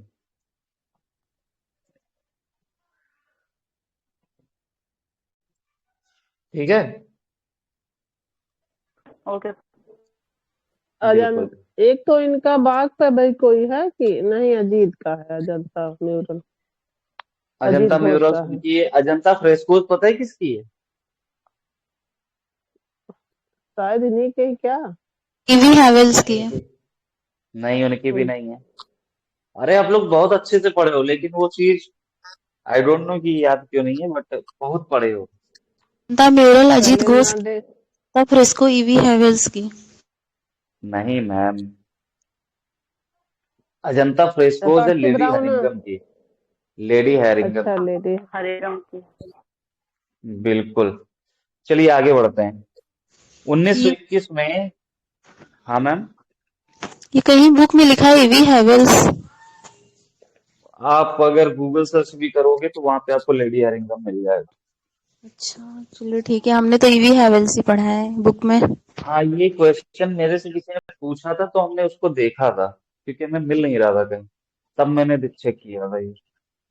ठीक है। ओके। बिल्कुल। एक तो इनका बाग पे भाई कोई है कि नहीं? अजीत का है, अजंता म्यूरल। अजीत अजंता घोष म्यूरल्स का है उनकी है। अजंता फ्रेस्कोस पता है किसकी है? शायद, इन्हीं के ही क्या? ईवी हैवेल्स की नहीं है। नहीं, उनकी भी हम्म, नहीं है। अरे आप लोग बहुत अच्छे से पढ़े हो, लेकिन वो चीज आई डोंट नो कि याद क्यों नहीं है, बट बहुत पढ़े हो। द म्यूरल अजीत पहले घोष ना की, दे। द फ्रेस्को ईवी हैवेल्स की। नहीं मैम, अजंता फ्रेस्कोस है अपाची लेडी ब्राउन। हैरिंगम की। लेडी हैरिंगम। अच्छा, लेडी। हरे रंग की। बिल्कुल। चलिए आगे बढ़ते हैं। ये 1921 में। हाँ मैम। ये कहीं बुक में लिखा है ईवी हैवेल्स। आप अगर गूगल सर्च भी करोगे तो वहां पे आपको लेडी हैरिंगम मिल जाएगा। अच्छा चलो ठीक है, हमने तो ईवी हैवेल्स ही पढ़ा है बुक में। हाँ, ये क्वेश्चन मेरे से किसी ने पूछा था तो हमने उसको देखा था, क्योंकि मैं मिल नहीं रहा था कहीं, तब मैंने चेक किया था ये।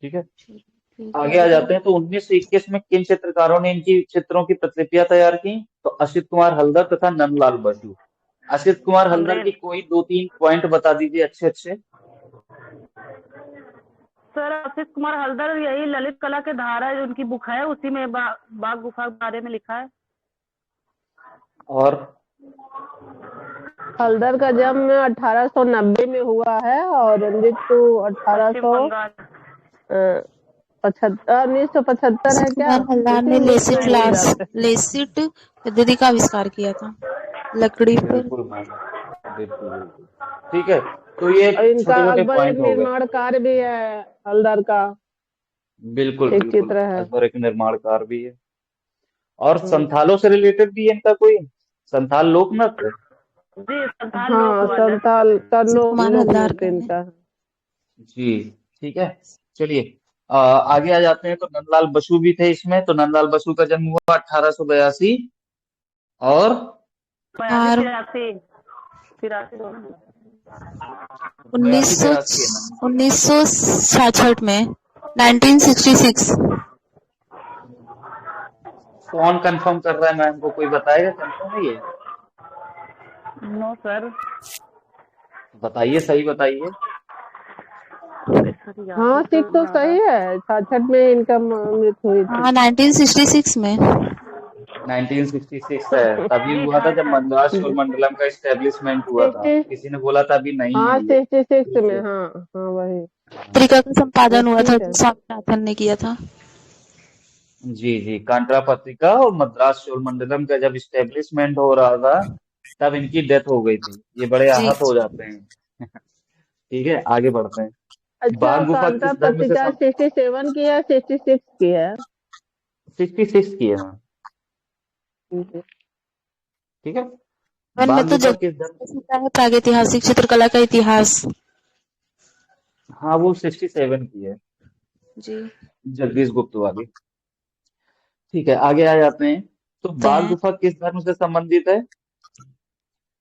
ठीक है। ठीक है आगे आ आगे जाते हैं। तो 1921 में किन चित्रकारों ने इनकी चित्रों की प्रतिलिपियां तैयार की? तो असित कुमार हल्दर तथा नंदलाल बसु। असित कुमार हल्दर की अमरेल। कोई दो तीन पॉइंट बता दीजिए अच्छे अच्छे। सर आशीष कुमार हल्दर, यही ललित कला के धारा जो उनकी बुक है, उसी में बाग गुफा के बारे में लिखा है। और हल्दर का जन्म 1890 में हुआ है और मृत्यु पश्चिम बंगाल। 1975 है क्या? कुमार हल्दार इसी ने में इसमें भूल जाते हैं। लेसिट पद्धति का आविष्कार किया था लकड़ी पर। बिल्कुल मैम, बिल्कुल बिल्कुल। ठीक है। तो ये और इनका छोटे छोटे अकबर एक पॉइंट हो गए। निर्माण कार्य भी है, हल्दर का बिल्कुल एक बिल्कुल, चित्र है। अकबर एक निर्माणकार भी है। और हम्म। संथालों से रिलेटेड भी है इनका कोई, संथाल लोक नृत्य। जी, संथाल लोक हाँ, वाले। संताल का कुमार लोक हल्दार का नृत्य है। इनका है। जी। ठीक है। चलिए आगे आ जाते हैं। तो नंदलाल बसु भी थे इसमें। तो नंदलाल बसु का जन्म हुआ 1882। और 82 और 83 83 दोनों। 82 उन्नीस 83 है मैम। 1966 में 1966। कौन कंफर्म कर रहा है मैम को? कोई बताएगा कंफर्म है ये? No sir. बताइए, सही बताइए। सर याद हाँ, ही सिख तो तो नहीं आ सही रहा। है, 66 में इनका मृत्यु हुई थी। हाँ 1966 में। 1966 है, तभी जी हुआ था जब था। मद्रास चोलमंडलम का एस्टेब्लिशमेंट हुआ था। 60। किसी ने बोला था अभी नहीं हाँ, है ये, 66 फिर में। से। हाँ हाँ, वही। हाँ, पत्रिका का संपादन हुआ था ठीक जो है। स्वामीनाथन ने किया था। जी जी, कांट्रा पत्रिका और मद्रास चोलमंडलम का जब इस्टेब्लिशमेंट हो रहा था, तब इनकी डेथ हो गई थी। ये बड़े जी आहत हो जाते हैं। ठीक है, आगे बढ़ते हैं। अच्छा, बाघ गुफा कांता किस धर्म से पत्रिका 67 की है, 66 की है? 66 की है मैम। ठीक है। ठीक है। वन बाघ में तो गुफा किस धर्म? जगह है प्रागैतिहासिक चित्रकला का इतिहास। हाँ, वो 67 की है, जी। जगदीश गुप्त वाली। ठीक है, आगे आ जाते हैं। तो ते बाघ हैं। गुफा किस धर्म से संबंधित है?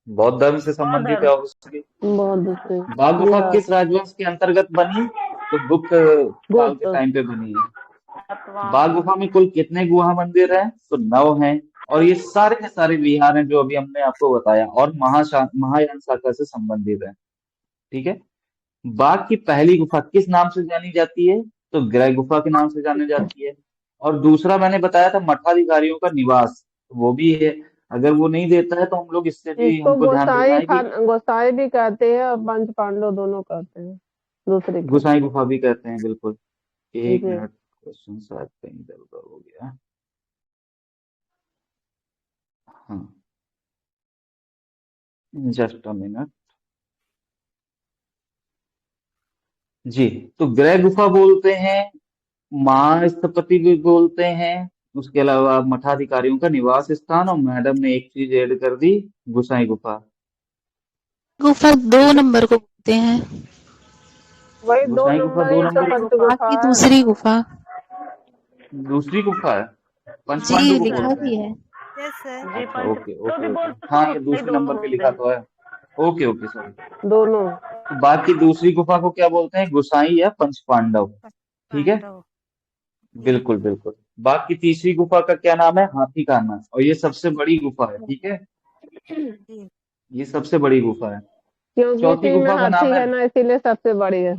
बौद्ध धर्म से बौद्ध संबंधित है धर्म। ऑब्वियसली। बहुत दूसरे। बाघ गुफा बिहार। किस राजवंश के अंतर्गत बनी? तो गुप्त काल के गुप्त। टाइम पे बनी है। सातवां। बाघ गुफा में कुल कितने गुहा मंदिर हैं? तो 9 हैं। और ये सारे के सारे विहार हैं जो अभी हमने आपको बताया, और महायान शाखा से संबंधित है। ठीक है। बाघ की पहली गुफा किस नाम से जानी जाती है? तो ग्रह गुफा के नाम से जानी जाती है। और दूसरा मैंने बताया था मठाधिकारियों का निवास, वो भी है। अगर वो नहीं देता है तो हम लोग इससे भी इसको हमको ध्यान देना है कि गोसाई भी कहते हैं और पंच पांडव दोनों कहते हैं दूसरे को। गुसाई गुफा भी कहते हैं, बिल्कुल। एक जी। मिनट, क्वेश्चन शायद कहीं इधर उधर हो गया। हाँ, जस्ट अ मिनट। जी। तो ग्रह गुफा बोलते हैं, महास्थपति भी बोलते हैं, उसके अलावा मठाधिकारियों का निवास स्थान, और मैडम ने एक चीज ऐड कर दी, गुसाई गुफा। गुफा 2 ठीक है। नंबर को बोलते हैं। वही दो गुसाई गुफा नंबर दो ही तो नंबर पंच को। गुफा आपकी है। दूसरी गुफा। दूसरी गुफा है, जी, पंचपांडु को लिखा बोलते हैं। भी है। Yes sir. जी अच्छा, पंच ओके तो ओके भी ओके, बोलते हाँ, हैं, ये नहीं दूसरे दोनों नंबर पे बोलते लिखा हैं। तो है। Okay okay, sorry. दोनों। तो बाघ की दूसरी गुफा को क्या बोलते हैं? गुसाई या पंचपांडव। ठीक है, पांडव। जी। बिल्कुल बिल्कुल। बाघ की तीसरी गुफा का क्या नाम है? हाथी काना, और ये सबसे बड़ी गुफा है। ठीक है, जी। ये सबसे बड़ी गुफा है। क्योंकि चौथी इसी में गुफा का हाथी नाम है, है ना, इसीलिए सबसे बड़ी है।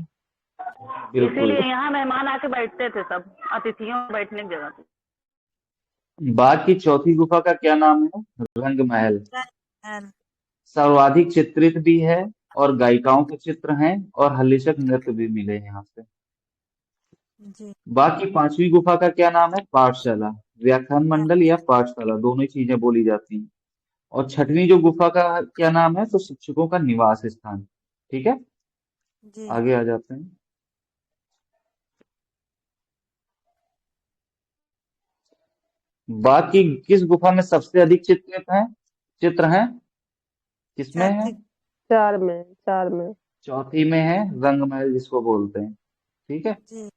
बिल्कुल, इसीलिए यहाँ मेहमान आके बैठते थे, सब अतिथियों को बैठने की जगह थी। बाघ की चौथी गुफा का क्या नाम है? रंग महल। एल। सर्वाधिक चित्रित भी है, और गायिकाओं के चित्र हैं, और हल्लीशक नृत्य भी मिले हैं यहाँ से। जी। बाघ की पांचवी गुफा का क्या नाम है? पाठशाला। व्याख्यान मंडल या पाठशाला, दोनों ही चीजें बोली जाती हैं। और छठवीं जो गुफा का क्या नाम है? तो शिक्षकों का निवास स्थान। ठीक है, जी। आगे आ जाते हैं। बाघ की किस गुफा में सबसे अधिक चित्र हैं? किसमें है? चौथी। चार में। चौथी में है, रंग महल जिसको बोलते हैं। ठीक है। जी।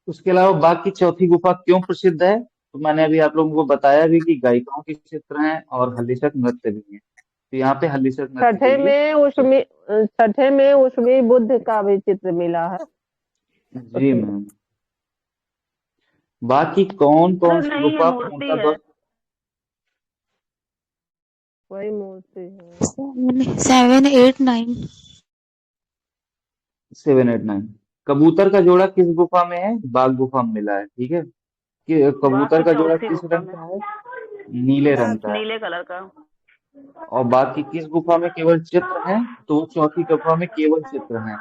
उसके अलावा बाघ की चौथी गुफा क्यों प्रसिद्ध है? तो मैंने अभी आप लोगों को बताया भी कि गायिकाओं के चित्र हैं और हल्लीशक नृत्य भी है। तो यहाँ पे हल्लीशक नृत्य के लिए प्रसिद्ध। छठे में उसमें बुद्ध का भी चित्र मिला है। जी मैम। बाघ की कौन अरे कौन सी नहीं, ये गुफा मूर्ति पूर्णतः है। वही मूर्ति है। 7, 8, 9। 789। कबूतर का जोड़ा किस गुफा में है? बाघ गुफा में मिला है। ठीक है, कि बाघ कबूतर की का जोड़ा चौथी किस गुफा रंग में, का है? नीले रंग का है। नीले कलर का। और बाघ की किस गुफा में केवल चित्र हैं? तो चौथी गुफा में केवल चित्र हैं।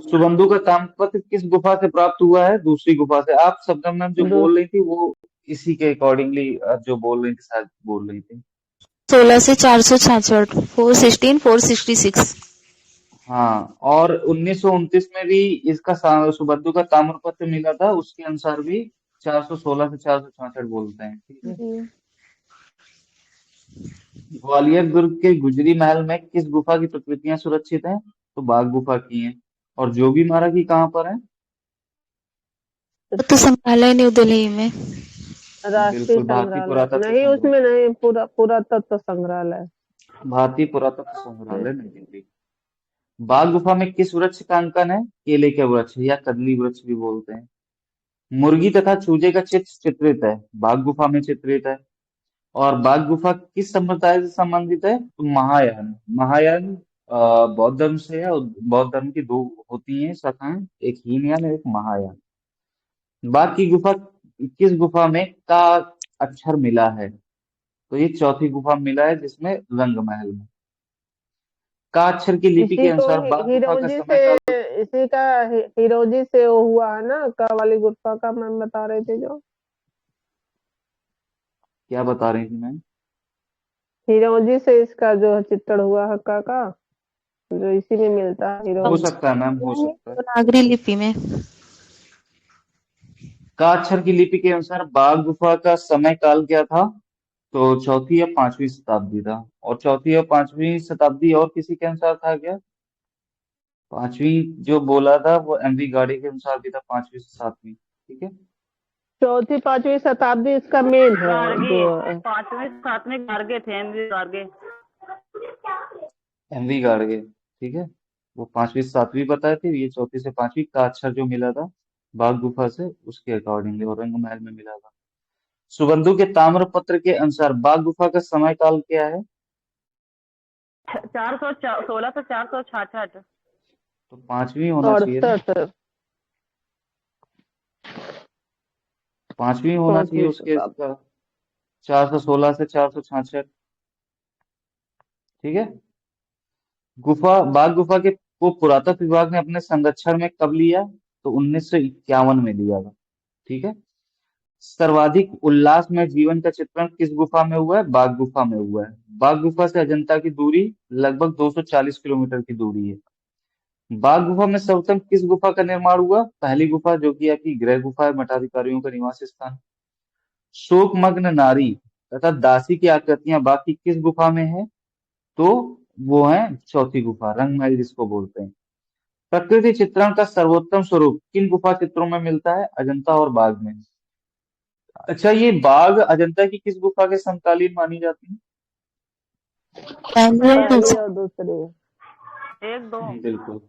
सुबंधु का ताम्रपत्र किस गुफा से प्राप्त हुआ है? दूसरी गुफा से। आप शबनम मैम जो दो। बोल रही थी वो इसी के अकॉर्डिंगली जो बोल रही थी, शायद बोल रही थी। 16 से 466, 416, 466। हाँ, और 1929 में भी इसका सुबंधु का ताम्रपत्र मिला था, उसके अनुसार भी 416 से 466 बोलते हैं। ठीक है। जी। ग्वालियर दुर्ग के गुजरी महल में किस गुफा की प्रकृतियां सुरक्षित हैं? तो बाघ गुफा की हैं। और जोगी मारा की कहाँ पर है? वो तो संग्रहालय न्यू दिल्ली में। राष्ट्रीय बिल्कुल, भारतीय संग्रहालय पुरातत्व नहीं, संग्रह। उसमें नहीं, पूरा तत्व संग्रहालय। भारतीय पुरातत्व संग्रहालय नई दिल्ली। बाघ गुफा में किस वृक्ष का अंकन है? केले के वृक्ष या कदली वृक्ष भी बोलते हैं। मुर्गी तथा चूजे का चित्र चित्रित है, बाघ गुफा में चित्रित है। और बाघ गुफा किस संप्रदाय से संबंधित है? तो महायान। महायान बौद्ध धर्म से है, और बौद्ध धर्म की दो होती हैं शाखाएं, एक हीनयान और एक महायान। बाघ की गुफा किस गुफा में का अक्षर मिला है? तो ये चौथी गुफा में मिला है, जिसमें रंग महल में। का अक्षर की लिपि के इसी को अनुसार बाघ गुफा का हिरोजी समय से काल। इसी का हिरोजी से वो हुआ है ना, का वाली गुफा का मैम बता रहे थे जो। क्या बता रही थी मैम? हिरोजी से इसका जो चित्रण हुआ है का जो इसी में मिलता है हो हिरोजी। सकता है मैम, हो सकता है। देवनागरी लिपि में। का अक्षर की लिपि के अनुसार बाघ गुफा का समय काल क्या था? तो चौथी या पांचवी शताब्दी था। और चौथी या पांचवी शताब्दी और किसी के अनुसार था क्या? पांचवी जो बोला था वो एमवी गाड़ी के अनुसार भी था, 5वीं से 7वीं। ठीक है। चौथी पांचवी शताब्दी इसका मेन है गार्गे, जो 5वें 7वें गार्गे थे, एमवी गार्गे। एमवी गाड़गे। ठीक है। वो 5वीं से 7वीं बताए थे, ये चौथी से 5वीं का अक्षर जो मिला था बाघ गुफा से उसके अकॉर्डिंगली औरंग महल में मिला था। सुबंधु के ताम्रपत्र के अनुसार बाघ गुफा का समय काल क्या है? 416 से 466। तो 5वीं होना चाहिए ना। 68 5वीं होना चाहिए चौथी उसके शताब्दी। इसका। 416 से 466। ठीक है। बाघ गुफा के को पुरातत्व विभाग ने अपने संरक्षण में कब लिया? तो 1951 में लिया था। ठीक है। सर्वाधिक उल्लास में जीवन का चित्रण किस गुफा में हुआ है? बाघ गुफा में हुआ है। बाघ गुफा से अजंता की दूरी लगभग 240 किलोमीटर की दूरी है। बाघ गुफा में सर्वप्रथम किस गुफा का निर्माण हुआ? पहली गुफा जो कि आपकी गृह गुफा है, मठाधिकारियों का निवास स्थान। शोकमग्न नारी तथा दासी की आकृतियां बाघ की किस गुफा में है? तो वो है चौथी गुफा, रंगमहल जिसको बोलते हैं। प्रकृति चित्रण का सर्वोत्तम स्वरूप किन गुफा चित्रों में मिलता है? अजंता और बाघ में। अच्छा, ये बाघ अजंता की किस गुफा के समकालीन मानी जाती पहली और पहली दूसरी। और दूसरी 1 2। है? बिल्कुल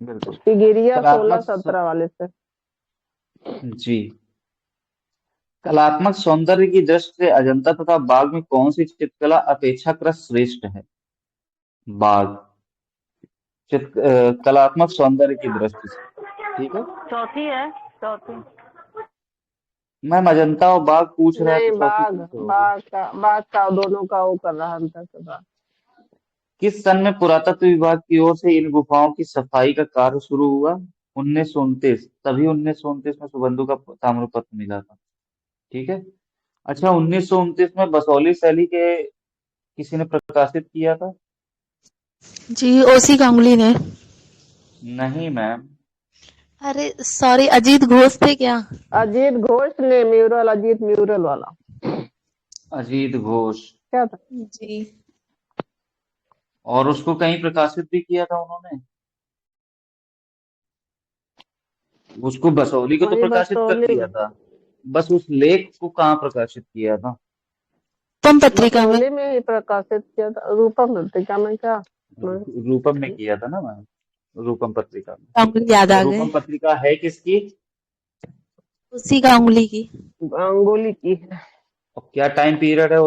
बिल्कुल। टिगिरिया सोलह कलात्मक सौ- सत्रह वाले से। जी। कलात्मक सौंदर्य की दृष्टि से अजंता तथा बाघ में कौन सी चित्रकला अपेक्षाकृत श्रेष्ठ है? बाघ। कलात्मक सौंदर्य की दृष्टि से। ठीक है। चौथी है, चौथी। मैम अजंता और बाघ पूछ रहा है नहीं, तो चौथी बाघ कैसे होगी? बाघ का दोनों का वो कर रहा अंतर कर रहा। किस सन में पुरातत्व विभाग की ओर से इन गुफाओं की सफाई का कार्य शुरू हुआ? 1929। तभी 1929 में सुबंधु का ताम्रपत्र मिला था। ठीक है। अच्छा, 1929 में बसौली शैली के किसी ने प्रकाशित किया था? जी, ओसी गांगुली ने। नहीं मैम। अरे सॉरी, अजीत घोष थे क्या? अजीत घोष ने म्यूरल, अजीत म्यूरल वाला अजीत घोष। क्या था? जी। और उसको कहीं प्रकाशित भी किया था उन्होंने? उसको बसौली को तो वही प्रकाशित कर बसोली दिया में। था। बस उस लेख को कहाँ प्रकाशित किया था? तुम पत्रिका में। बसोली में ही प्रकाशित किया था, रूपम पत्रिका में क्या? रूपम में किया था ना मैम, रूपम पत्रिका में। गांगुली याद और आ गए। रूपम पत्रिका है किसकी? उसी गांगुली की। अंगुली की है। और क्या टाइम पीरियड है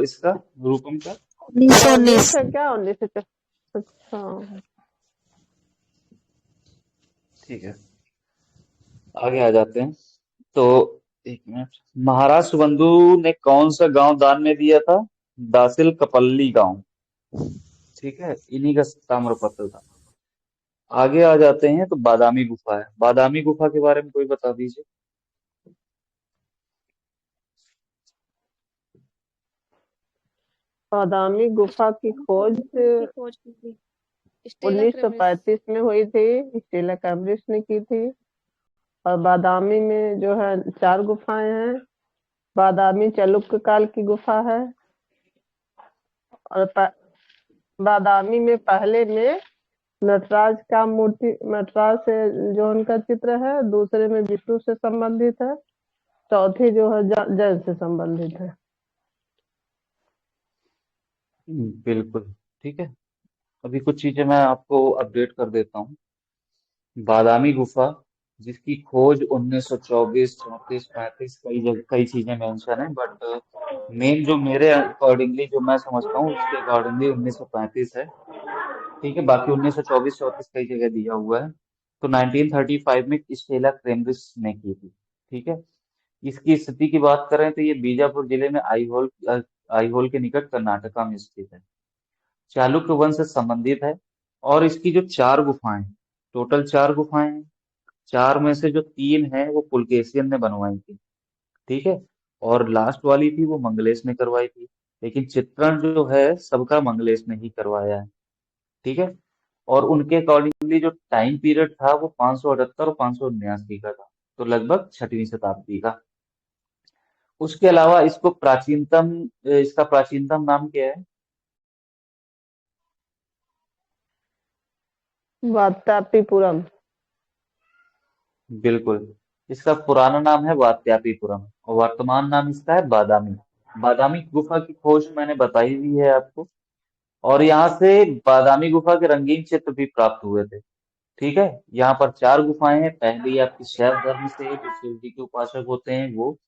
इसका, रूपम का? 1919। 19 है क्या? 19। अच्छा, ठीक है, आगे आ जाते हैं। तो एक मिनट। महाराज सुबंधु ने कौन सा गांव दान में दिया था? दासिल कपल्ली गांव। ठीक है, इन्हीं का ताम्रपत्र था। आगे आ जाते हैं। तो बादामी गुफा है, बादामी गुफा के बारे में कोई बता दीजिए। बादामी गुफा की खोज की खोज की थी स्टेला क्रेमिस। 1935 में हुई थी, स्टेला कैम्ब्रिज ने की थी। और बादामी में जो है 4 गुफाएं हैं। बादामी चालुक्य काल की गुफा है। और बादामी में पहले में नटराज का मूर्ति, नटराज से जो उनका चित्र है, दूसरे में विष्णु से संबंधित है, चौथी जो है जैन से संबंधित है। बिल्कुल। ठीक है। अभी कुछ चीजें मैं आपको अपडेट कर देता हूँ। बादामी गुफा जिसकी खोज 1924, 34, 35 कई चीजें मेंशन है, बट मेन जो मेरे अकॉर्डिंगली जो मैं समझता हूँ उसके अकॉर्डिंगली 1935 है। ठीक है, बाकी 1924, 34 कई जगह दिया हुआ है। तो 1935 में स्टेला क्रेमरिस ने की थी। ठीक है। इसकी स्थिति की बात करें तो ये बीजापुर जिले में आईहोल के निकट कर्नाटका में स्थित है। चालुक्य वंश से संबंधित है। और इसकी जो 4 गुफाएं, टोटल 4 गुफाएं हैं। 4 में से जो 3 है वो पुलकेशियन ने बनवाई थी। ठीक है। और लास्ट वाली थी वो मंगलेश ने करवाई थी। लेकिन चित्रण जो है सबका मंगलेश ने ही करवाया है। ठीक है। और उनके अकॉर्डिंगली जो टाइम पीरियड था वो 578 और 579 का था। तो लगभग 6वीं शताब्दी का। उसके अलावा इसका प्राचीनतम नाम क्या है? वातापीपुरम। बिल्कुल। इसका पुराना नाम है वात्यापीपुरम और वर्तमान नाम इसका है बादामी। बादामी गुफा की खोज मैंने बताई हुई है आपको। और यहाँ से बादामी गुफा के रंगीन चित्र भी प्राप्त हुए थे। ठीक है। यहाँ पर 4 गुफाएं हैं। पहली आपकी शैव धर्म से है, जो शिव जी के उपासक होते हैं वो,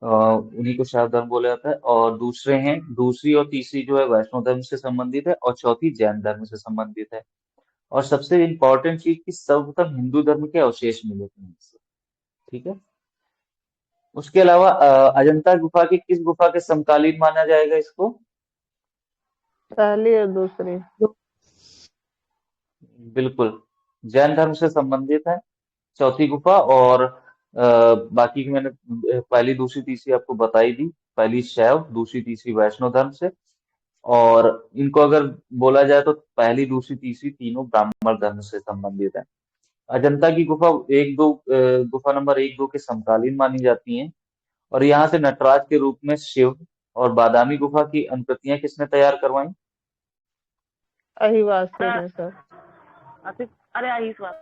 उन्हीं को शैव धर्म बोला जाता है। और दूसरी और तीसरी जो है वैष्णव धर्म से संबंधित है, और चौथी जैन धर्म से संबंधित है। और सबसे इम्पोर्टेंट चीज कि सर्वप्रथम हिंदू धर्म के अवशेष मिले थे इससे। ठीक है। उसके अलावा अजंता गुफा की किस गुफा के समकालीन माना जाएगा इसको? पहली और दूसरी। बिल्कुल, जैन धर्म से संबंधित है चौथी गुफा। और बाकी की मैंने पहली दूसरी तीसरी आपको बताई दी। पहली शैव, दूसरी तीसरी वैष्णव धर्म से। और इनको अगर बोला जाए तो पहली दूसरी तीसरी तीनों ब्राह्मण धर्म से संबंधित है। अजंता की गुफा गुफा नंबर 1 2 के समकालीन मानी जाती हैं। और यहाँ से नटराज के रूप में शिव। और बादामी गुफा की अनुकृतियां किसने तैयार करवाई? अहिवासी ने सर। अरे आई इस बात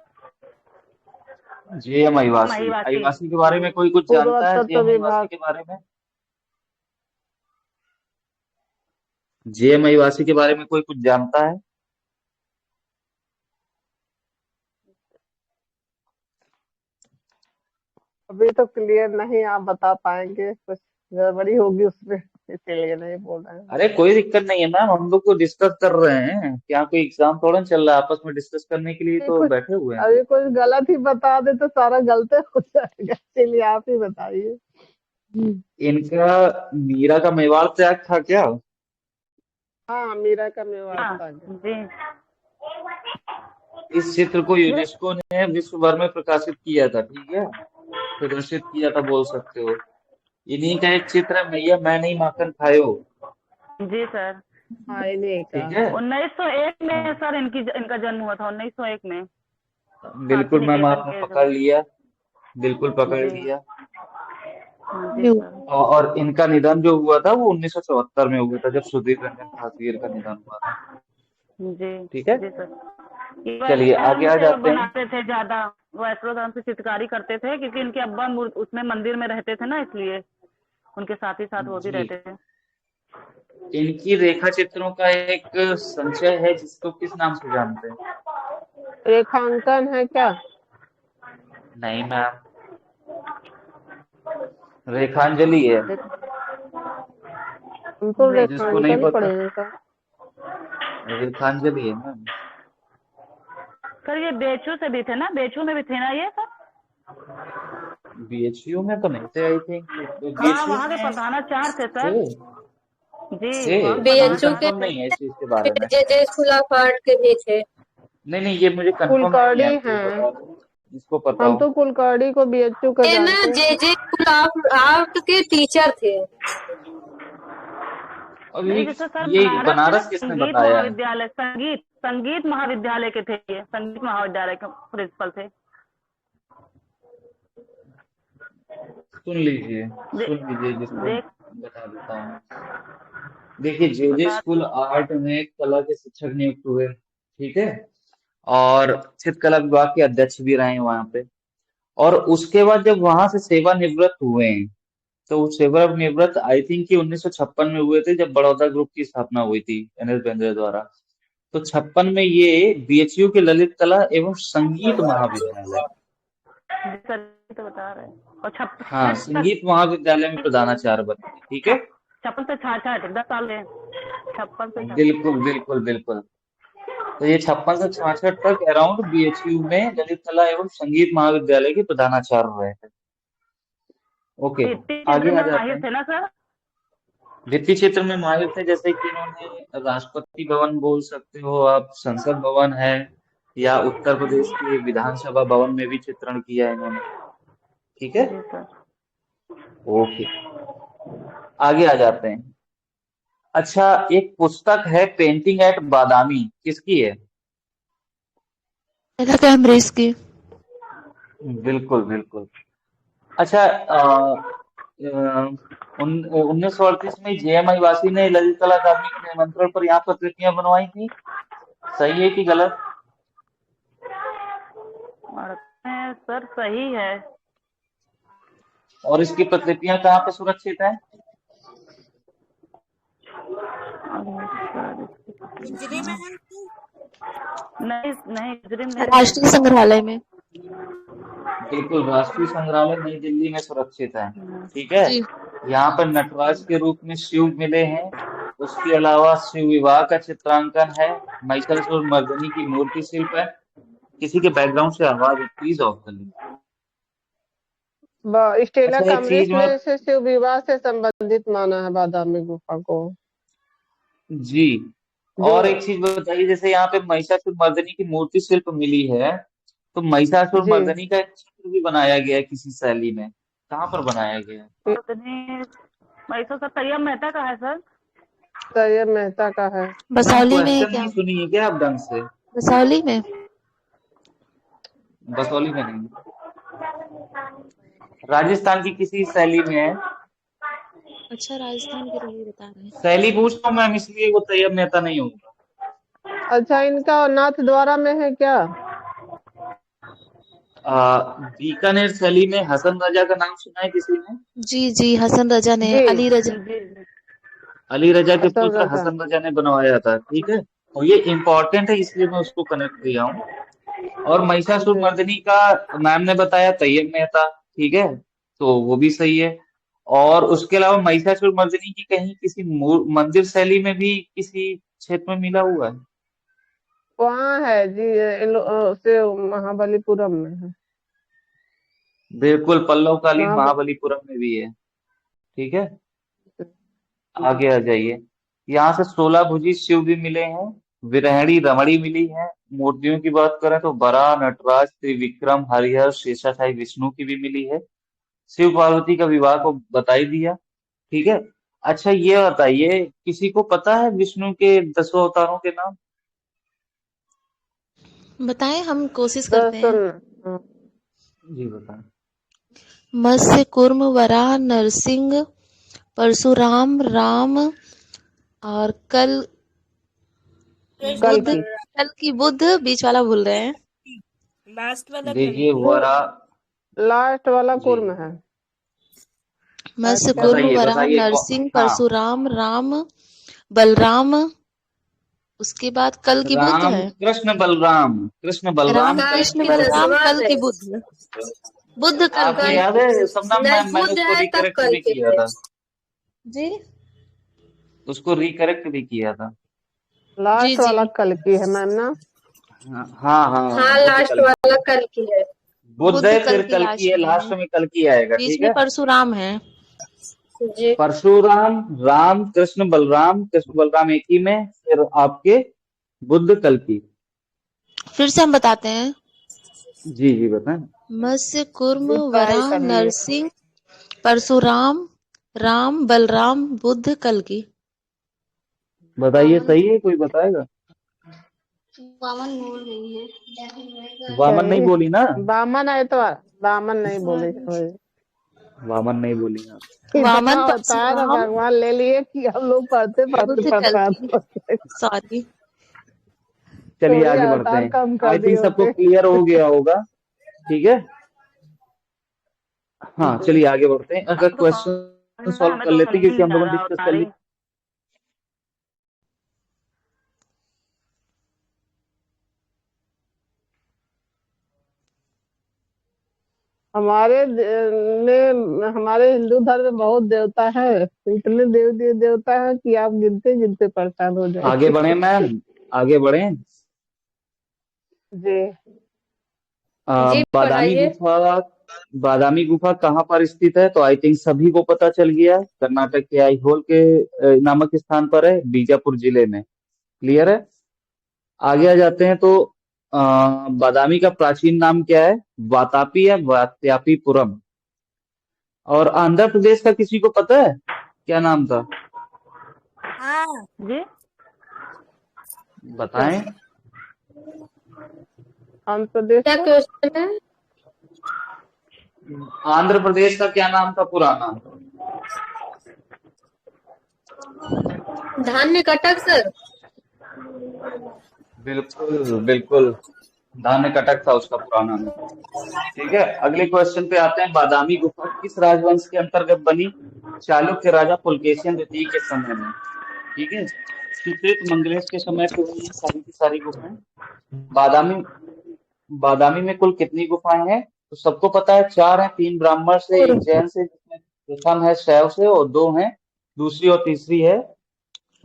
जेएम अहिवासी। महिवासी। अहिवासी के बारे में कोई कुछ जानता है? पुरातत्व जेएम अहिवासी विभाग। के बारे में? जेएम अहिवासी के बारे में कोई कुछ जानता है? अभी तो क्लियर नहीं, आप बता पाएंगे? कुछ गड़बड़ी होगी उसमें, इसीलिए नहीं बोल रहे हैं। अरे कोई दिक्कत नहीं है मैम, हम लोग तो डिस्कस कर रहे हैं। क्या कोई एग्जाम थोड़ा ना चल रहा है? आपस में डिस्कस करने के लिए अभी तो कुछ बैठे हुए हैं अभी सब। कुछ गलत ही बता दे तो सारा गलत हो जाएगा, इसीलिए आप ही बताइए। इनका मीरा का मेवाड़ त्याग था क्या? हाँ, मीरा का मेवाड़ हाँ था। जी इस चित्र को यूनेस्को ने विश्व भर में प्रकाशित किया था। ठीक है, प्रदर्शित किया था बोल सकते हो। इन्हीं का एक चित्र है, मैया मैं नहीं माखन खायो। जी सर। हाँ, इन्हीं का। ठीक है। 1901 में हाँ, सर इनका जन्म हुआ था 1901 में। बिल्कुल शांति मैम, निकेतन आपने के जो। पकड़ लिया। बिल्कुल पकड़ जी लिया। जी सर। और इनका निधन जो हुआ था वो 1974 में हुआ था, जब सुधीर रंजन खासगीर का निधन हुआ था। जी ठीक है। जी सर। ये चलिए वैष्णव आगे धर्म आ से जाते हैं। बनाते थे ज्यादा। वैष्णव धर्म से चित्रकारी करते थे क्योंकि इनके अब्बा उसमें मंदिर में रहते थे ना, इसलिए उनके साथ ही साथ वो भी जी। रहते थे। इनकी रेखा चित्रों का एक संचय है जिसको किस नाम से जानते हैं? रेखांकन है क्या? नहीं मैम, रेखांजलि है। हमको जिसको नहीं रेखांकन पता, पढ़ेंगे सर। रेखांजलि है मैम। सर ये बेचू से भी थे ना, बेचू में भी थे ना ये सर? बीएचयू में तो नहीं थे आई थिंक। हाँ बीएचयू वहाँ के में पठानाचार्य थे थे। सर। जी थे। वहाँ के मुझे बीएचयू के पठानाचार्य। कंफर्म नहीं है इस चीज के बारे में। जे स्कूल ऑफ आर्ट के भी थे। नहीं नहीं, ये मुझे कंफर्म नहीं कुलकर्णी है। कोई हैं। बता दो जिसको पता हम हो। तो कुलकर्णी को बीएचयू का ये ना जानते हैं। जे स्कूल ऑफ आर्ट के टीचर थे। और नहीं जैसे सर ये बनारस में ना बनारस किसने संगीत बताया है? महाविद्यालय, संगीत संगीत महाविद्यालय के थे ये, संगीत महाविद्यालय के प्रिंसिपल थे। सुन लीजिए जिसको देख बता देता हूँ। देखिए, जे बता। स्कूल आर्ट में कला के शिक्षक नियुक्त हुए। ठीक है। और चित्रकला विभाग के अध्यक्ष भी रहे वहां पे। और उसके बाद जब वहां से सेवानिवृत्त हुए हैं, तो वो सेवानिवृत्त आई थिंक कि 1956 में हुए थे, जब बड़ौदा ग्रुप की स्थापना हुई थी एन एस बेंद्रे द्वारा। तो 56 में ये बीएचयू के ललित कला एवं संगीत महाविद्यालय, जी सर ये तो बता रहे हैं। और हाँ, छप्पन संगीत महाविद्यालय में प्रधानाचार्य बने थे। ठीक है। छप्पन से 66 10 साल में। 56 से 66। बिल्कुल बिल्कुल बिल्कुल। तो ये 56 से 66 तक अराउंड बीएचयू में ललित कला एवं संगीत महाविद्यालय के प्रधानाचार्य रहे थे। ओके, भित्ति आगे चित्र आ में जाते माहिर हैं। थे ना सर? भित्ति चित्र में माहिर थे, जैसे कि इन्होंने राष्ट्रपति भवन बोल सकते हो आप, संसद भवन है, या उत्तर प्रदेश के विधानसभा भवन में भी चित्रण किया है इन्होंने। ठीक है। जी सर। ओके, आगे आ जाते हैं। अच्छा, एक पुस्तक है पेंटिंग एट बादामी, किसकी है? कैम्ब्रिज की। बिल्कुल बिल्कुल। अच्छा, 1938 में जेएम अहिवासी ने ललित कला अकादमी के निमंत्रण पर यहाँ प्रतिकृतियां बनवाई थी। सही है कि गलत? में सर सही है। और इसकी प्रतिलिपियां कहाँ पे सुरक्षित है? और सर पिंजरे में है कि नहीं नहीं पिंजरे में नहीं है। राष्ट्रीय संग्रहालय में। बिल्कुल, राष्ट्रीय संग्रहालय नई दिल्ली में सुरक्षित है। ठीक है। जी। यहाँ पर नटराज के रूप में शिव मिले हैं। उसके अलावा शिव विवाह का चित्रांकन है। महिषासुर मर्दिनी की मूर्ति शिल्प है। किसी के बैकग्राउंड से आवाज है, प्लीज ऑफ कर लीजिए। स्टेला अच्छा, एक कामरेश चीज मैं में से शिव विवाह से संबंधित माना है बादामी गुफा को। जी, जो और एक चीज बताइए, जैसे यहाँ पे महिषासुर मर्दिनी की मूर्ति शिल्प मिली है, तो महिषासुर जी मर्दिनी का एक चित्र भी बनाया गया है किसी शैली में, कहाँ पर बनाया गया है? मर्दनी महिषा सर तैयब मेहता का है सर। तैयब मेहता का है। मैम, बसौली में है क्वेश्चन क्या? नहीं सुनी है क्या आप ढंग से? बसौली में। बसौली में नहीं, राजस्थान की किसी शैली में है। अच्छा, राजस्थान के लिए बता रहे हैं। शैली पूछ रहा हूँ मैम, इसलिए वो तैयब मेहता नहीं होगा। अच्छा, इनका नाथ द्वारा में है क्या? बीकानेर शैली में हसन रजा का नाम सुना है किसी ने? जी जी, हसन रजा ने, जी अली रजा। जी अली रजा के हसन पुत्र रजा। हसन रजा ने बनवाया था। ठीक है, और ये इम्पोर्टेंट है, इसलिए मैं उसको कनेक्ट किया हूँ। और महिषासुर जी मर्दिनी का मैम ने बताया तैयब मेहता। ठीक है, तो वो भी सही है। और उसके अलावा महिषासुर मर्दिनी की कहीं किसी मंदिर शैली में भी किसी क्षेत्र में मिला हुआ है? वहाँ है जी, से महाबलीपुरम में है। बिल्कुल, पल्लव कालीन महाब महाबलीपुरम में भी है। ठीक है, आगे आ जाइए। यहाँ से 16 भुजी शिव भी मिले हैं। विरहणी रमणी मिली है। मूर्तियों की बात करें तो बराह, नटराज, त्रिविक्रम, हरिहर, शेषाशायी विष्णु की भी मिली है। शिव पार्वती का विवाह को बता ही दिया। ठीक है। अच्छा, ये बताइए, किसी को पता है विष्णु के 10 अवतारों के नाम? बताएं, हम कोशिश करते हैं। दर्शन। जी बताएं। मत्स्य, कूर्म, वराह, नरसिंह, परशुराम, राम और कल बुद्ध। की कल की बुद्ध, बीच वाला भूल रहे हैं। लास्ट वाला कल देखिए, वो वरा लास्ट वाला जी कुर्म है। मत्स्य, लास्ट कूर्म, बताइए वराह, बताइए नरसिंह, हाँ, परशुराम, राम, बलराम। उसके बाद कल की बुद्ध राम है। कृष्ण बलराम, कृष्ण राम बलराम कल कृष्ण की की बुद्ध। बलराम, 10वां कल है। की बुद्ध। बुद्ध कल आपको की। कल याद है सबना नहीं, मैम, मैंने बुध उसको है तब रिकरेक्ट कल भी के किया है। था। जी उसको रिकरेक्ट भी किया था। जी लास्ट जी। वाला कल की है मैम ना। हाँ हाँ हाँ, हाँ, बुद्ध लास्ट कल की वाला है। कल की है। बुद्ध बुद्ध है, कल फिर की कल की लास्ट है, में लास्ट है। में कल की आएगा। बीच ठीक में है। परशुराम है। जी परशुराम, राम कृष्ण बलराम, कृष्ण बलराम एक ही में, फिर आपके बुद्ध कल की। फिर से हम बताते हैं। जी जी बताएं। मत्स्य, कूर्म, जी ट्राई वराह, कर लिए। नरसिंह, परशुराम, राम, बलराम, बुद्ध, कल की। बताइए, सही है? कोई बताएगा? वामन बोल रही है। वामन नहीं सही। बोली ना? बामन है तो बामन नहीं बोले हुए। वामन नहीं बोली ना? इतना वामन, होता है ना, परशुराम, भगवान ले लिए कि हम लोग पढ़ते पढ़ते बुद्ध, कल प्रसाद। की। सॉरी। चलिए थोड़ी आगे बढ़ते अवतार हैं। कम कर आई दिए थिंक सबको होते। क्लियर हो गया होगा। ठीक है। हाँ, जी चलिए आगे बढ़ते हैं। अगर तो क्वेश्चन ना सॉल्व हमें कर तो लेते हैं, समझ ही क्योंकि नहीं हम आ लोगों ने रहा डिस्कस बता कर रही। ली। में हमारे हिंदू धर्म में बहुत देवता है। इतने देवता है कि आप गिनते गिनते परेशान हो आगे जाएंगे। बढ़े मैम, आगे बढ़े। जी जी बादामी पढ़ाइए। गुफा, बादामी गुफा कहाँ पर स्थित है? तो आई थिंक सभी को पता चल गया है। कर्नाटक के आईहोल के नामक स्थान पर है, बीजापुर जिले में। क्लियर है? आगे आ जाते हैं तो बादामी का प्राचीन नाम क्या है? वातापी या वात्यापीपुरम। और आंध्र प्रदेश का किसी को पता है क्या नाम था? हाँ जी क्या बताएं। आंध्र प्रदेश क्या का क्वेश्चन है? आंध्र प्रदेश का क्या नाम था पुराना? धान्य कटक सर। बिल्कुल बिल्कुल। धान्य कटक था उसका पुराना नाम। ठीक है, अगले क्वेश्चन पे आते हैं। बादामी गुफा किस राजवंश के अंतर्गत बनी? चालुक्य राजा पुलकेशिन द्वितीय के समय में। ठीक है, सुश्रुत मंगलेश के समय पे हुई ये सारी की सारी गुफाएं। बादामी बादामी में कुल कितनी गुफाएं हैं? तो सबको पता है 4 हैं, 3 ब्राह्मण से, एक जैन से, जिसमें प्रथम है शैव से, और 2 हैं दूसरी और तीसरी है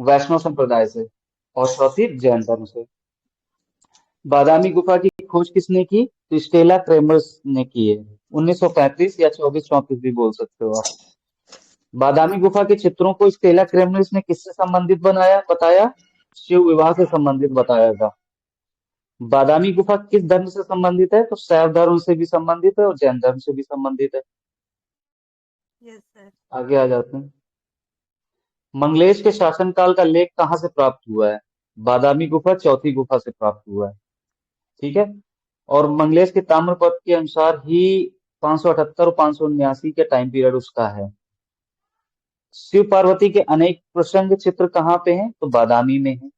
वैष्णव संप्रदाय से, और चौथी जैन धर्म से। बादामी गुफा की खोज किसने की? तो स्टेला क्रेमर्स ने की है। 1935 या 2434 भी बोल सकते हो आप। बादामी गुफा के चित्रों को स्टेला क्रेमर्स ने किससे संबंधित बताया? शिव विवाह से संबंधित बताया था। बादामी गुफा किस धर्म से संबंधित है? तो शैव धर्म से भी संबंधित है और जैन धर्म से भी संबंधित है। Yes sir. आगे आ जाते हैं। मंगलेश के शासनकाल का लेख कहाँ से प्राप्त हुआ है? बादामी गुफा चौथी गुफा से प्राप्त हुआ है। ठीक है, और मंगलेश के ताम्रपत्र के अनुसार ही 578 और 579 के टाइम पीरियड उसका है। शिव पार्वती के अनेक प्रसंग चित्र कहाँ पे हैं? तो बादामी में है।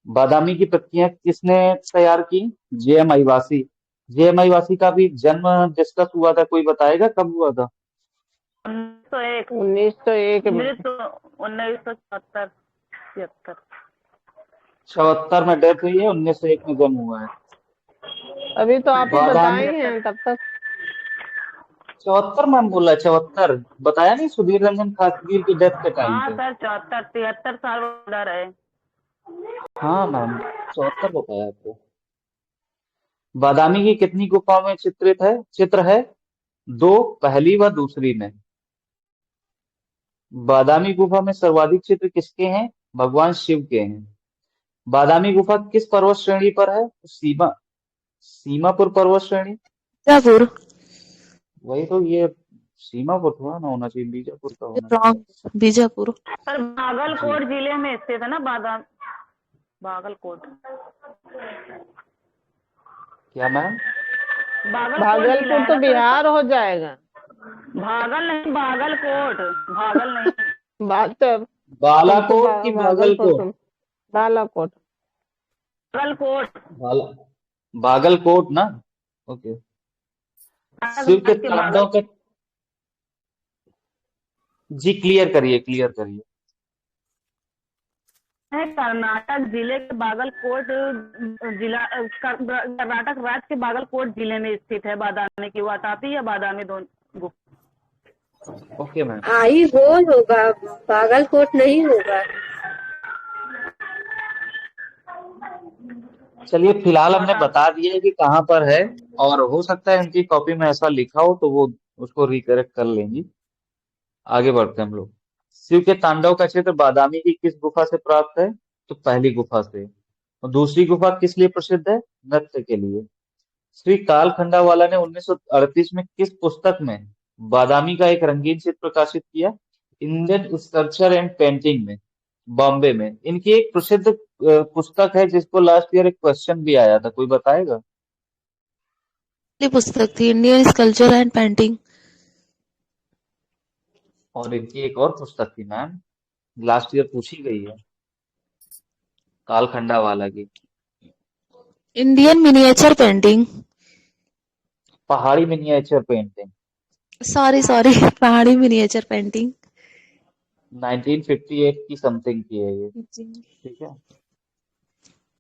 बादामी की प्रतियां किसने तैयार की? जे.एम. आईवासी। जे.एम. आईवासी का भी जन्म डिस्कस हुआ था, कोई बताएगा कब हुआ था? 1901 1901 में। 1974 76 74 में डेथ हुई है, 1901 में जन्म हुआ है। अभी तो आप ही बादामी बताए हैं तब तक। 74 मैम बोला, 74 बताया नहीं? सुधीर रंजन खासगीर की डेथ के टाइम हाँ पे। सर 74 73 साल उधर है। हाँ मैम, 74 बताया आपको। बादामी की कितनी गुफाओं में चित्र है? 2, पहली व दूसरी में। बादामी गुफा में सर्वाधिक चित्र किसके हैं? भगवान शिव के हैं। बादामी गुफा किस पर्वत श्रेणी पर है? सीमापुर पर्वत श्रेणी। बीजापुर। वही तो, ये सीमापुर थोड़ा ना होना चाहिए, बीजापुर का होना चाहिए। रॉन्ग, बीजापुर। सर बागलकोट जिले में स्थित है ना बागलकोट। क्या मैम? बागलकोट जिला भागलपुर है तो ना सर। बिहार हो जाएगा। भागल नहीं, बागलकोट। भागल नहीं। बात तो बालाकोट की भागलपुर बागलकोट? बालाकोट। बागलकोट। बाला बागलकोट ना। ओके। शिव के तांडव के जी, क्लियर करिए। कर्नाटक जिले के बागलकोट जिला कर्नाटक राज्य के बागलकोट जिले में स्थित है बादामी की वातापी या बादामी दोनों गुफा। Okay ma'am. आई होल होगा, बागलकोट नहीं होगा। चलिए, फिलहाल हमने बता दिया है कि कहाँ पर है, और हो सकता है उनकी कॉपी में ऐसा लिखा हो तो वो उसको रिकरेक्ट कर लेंगी। आगे बढ़ते हैं हम लोग। शिव के तांडव का चित्र बादामी की किस गुफा से प्राप्त है? तो पहली गुफा से। और दूसरी गुफा किस लिए प्रसिद्ध है? नृत्य के लिए। श्री काल खंडावाला ने 1938 में किस पुस्तक में बादामी का एक रंगीन चित्र प्रकाशित किया? इंडियन स्कल्पचर एंड पेंटिंग में, बॉम्बे में। इनकी एक प्रसिद्ध पुस्तक है जिसको लास्ट ईयर एक क्वेश्चन भी आया था, कोई बताएगा? पुस्तक थी इंडियन स्कल्पचर एंड पेंटिंग। और इनकी एक और पुस्तक थी मैम, लास्ट ईयर पूछी गई है, काल खंडावाला की। Indian miniature painting. पहाड़ी मिनिएचर पेंटिंग। सॉरी पहाड़ी मिनिएचर पेंटिंग। 1958 की समथिंग की है ये। ठीक है।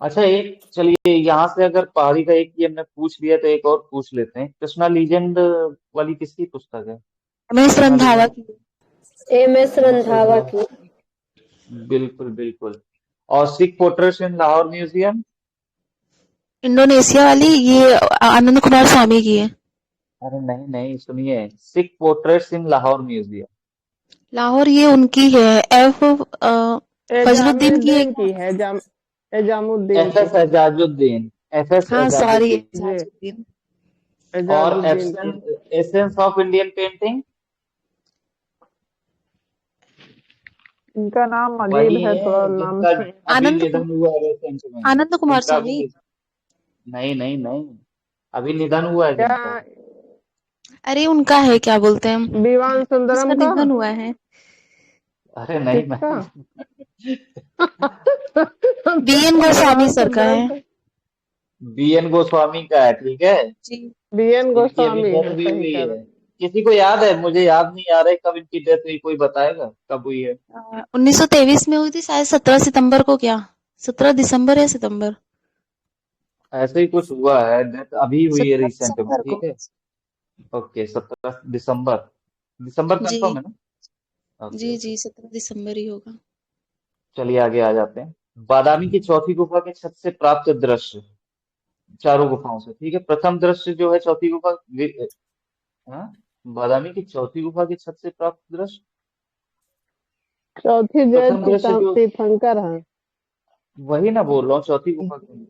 अच्छा, एक चलिए यहाँ से अगर पहाड़ी का एक ही हमने पूछ लिया तो एक और पूछ लेते हैं। कृष्णा लीजेंड वाली किसकी पुस्तक है? एम.एस. रंधावा की। MS रंधावा की। बिल्कुल। और सिख पोर्ट्रेट्स इन लाहौर म्यूजियम? इंडोनेशिया वाली, ये आनंद कुमार स्वामी की है। अरे नहीं, सुनिए, सिख पोर्ट्रेट्स इन लाहौर म्यूजियम। लाहौर ये उनकी है, फजलुद्दीन की एजामुद्दीन एक। की है। एजामुद्दीन की। एफ एस हाँ सॉरी, एजाजुद्दीन। और एजाजुद्दीन की। Essence of Indian painting? इनका नाम अजीब वही है, है थोड़ा नाम जिनका से। अभी निधन हुआ है रिसेंट में। आनंद कुमार जिनका स्वामी। नहीं, अभी निधन हुआ है क्या जिनका। अरे उनका है, क्या बोलते हैं, दीवान सुंदरम उसका का? निधन हुआ है। अरे नहीं किसका? मैम। बी.एन. गोस्वामी सर का है। बीएन गोस्वामी का है, ठीक है। जी। बीएन इनकी अभी गोस्वामी डेथ है, भी सही हुई कह है। रहे किसी को याद है? मुझे याद नहीं आ रहा है कब इनकी डेथ हुई, कोई बताएगा कब हुई है? 1923 में हुई थी शायद, 17 सितंबर को, क्या 17 दिसंबर या सितंबर? ऐसे ही कुछ हुआ है, डेथ अभी हुई है 17 रिसेंट में, दिसंबर को। ठीक है। ओके, 17 दिसंबर। दिसंबर जी कंफर्म है ना? ओके जी ओके। जी, 17 दिसंबर ही होगा। चलिए आगे आ जाते हैं। बादामी की चौथी गुफा के छत से प्राप्त दृश्य, चारों गुफाओं से, ठीक है। प्रथम दृश्य जो है चौथी गुफा हाँ? बादामी की चौथी गुफा की छत से प्राप्त दृश्य, चौथी जय प्रथम दृश्य जो, तीर्थंकर है। वही ना बोल रहा हूँ, चौथी गुफा की।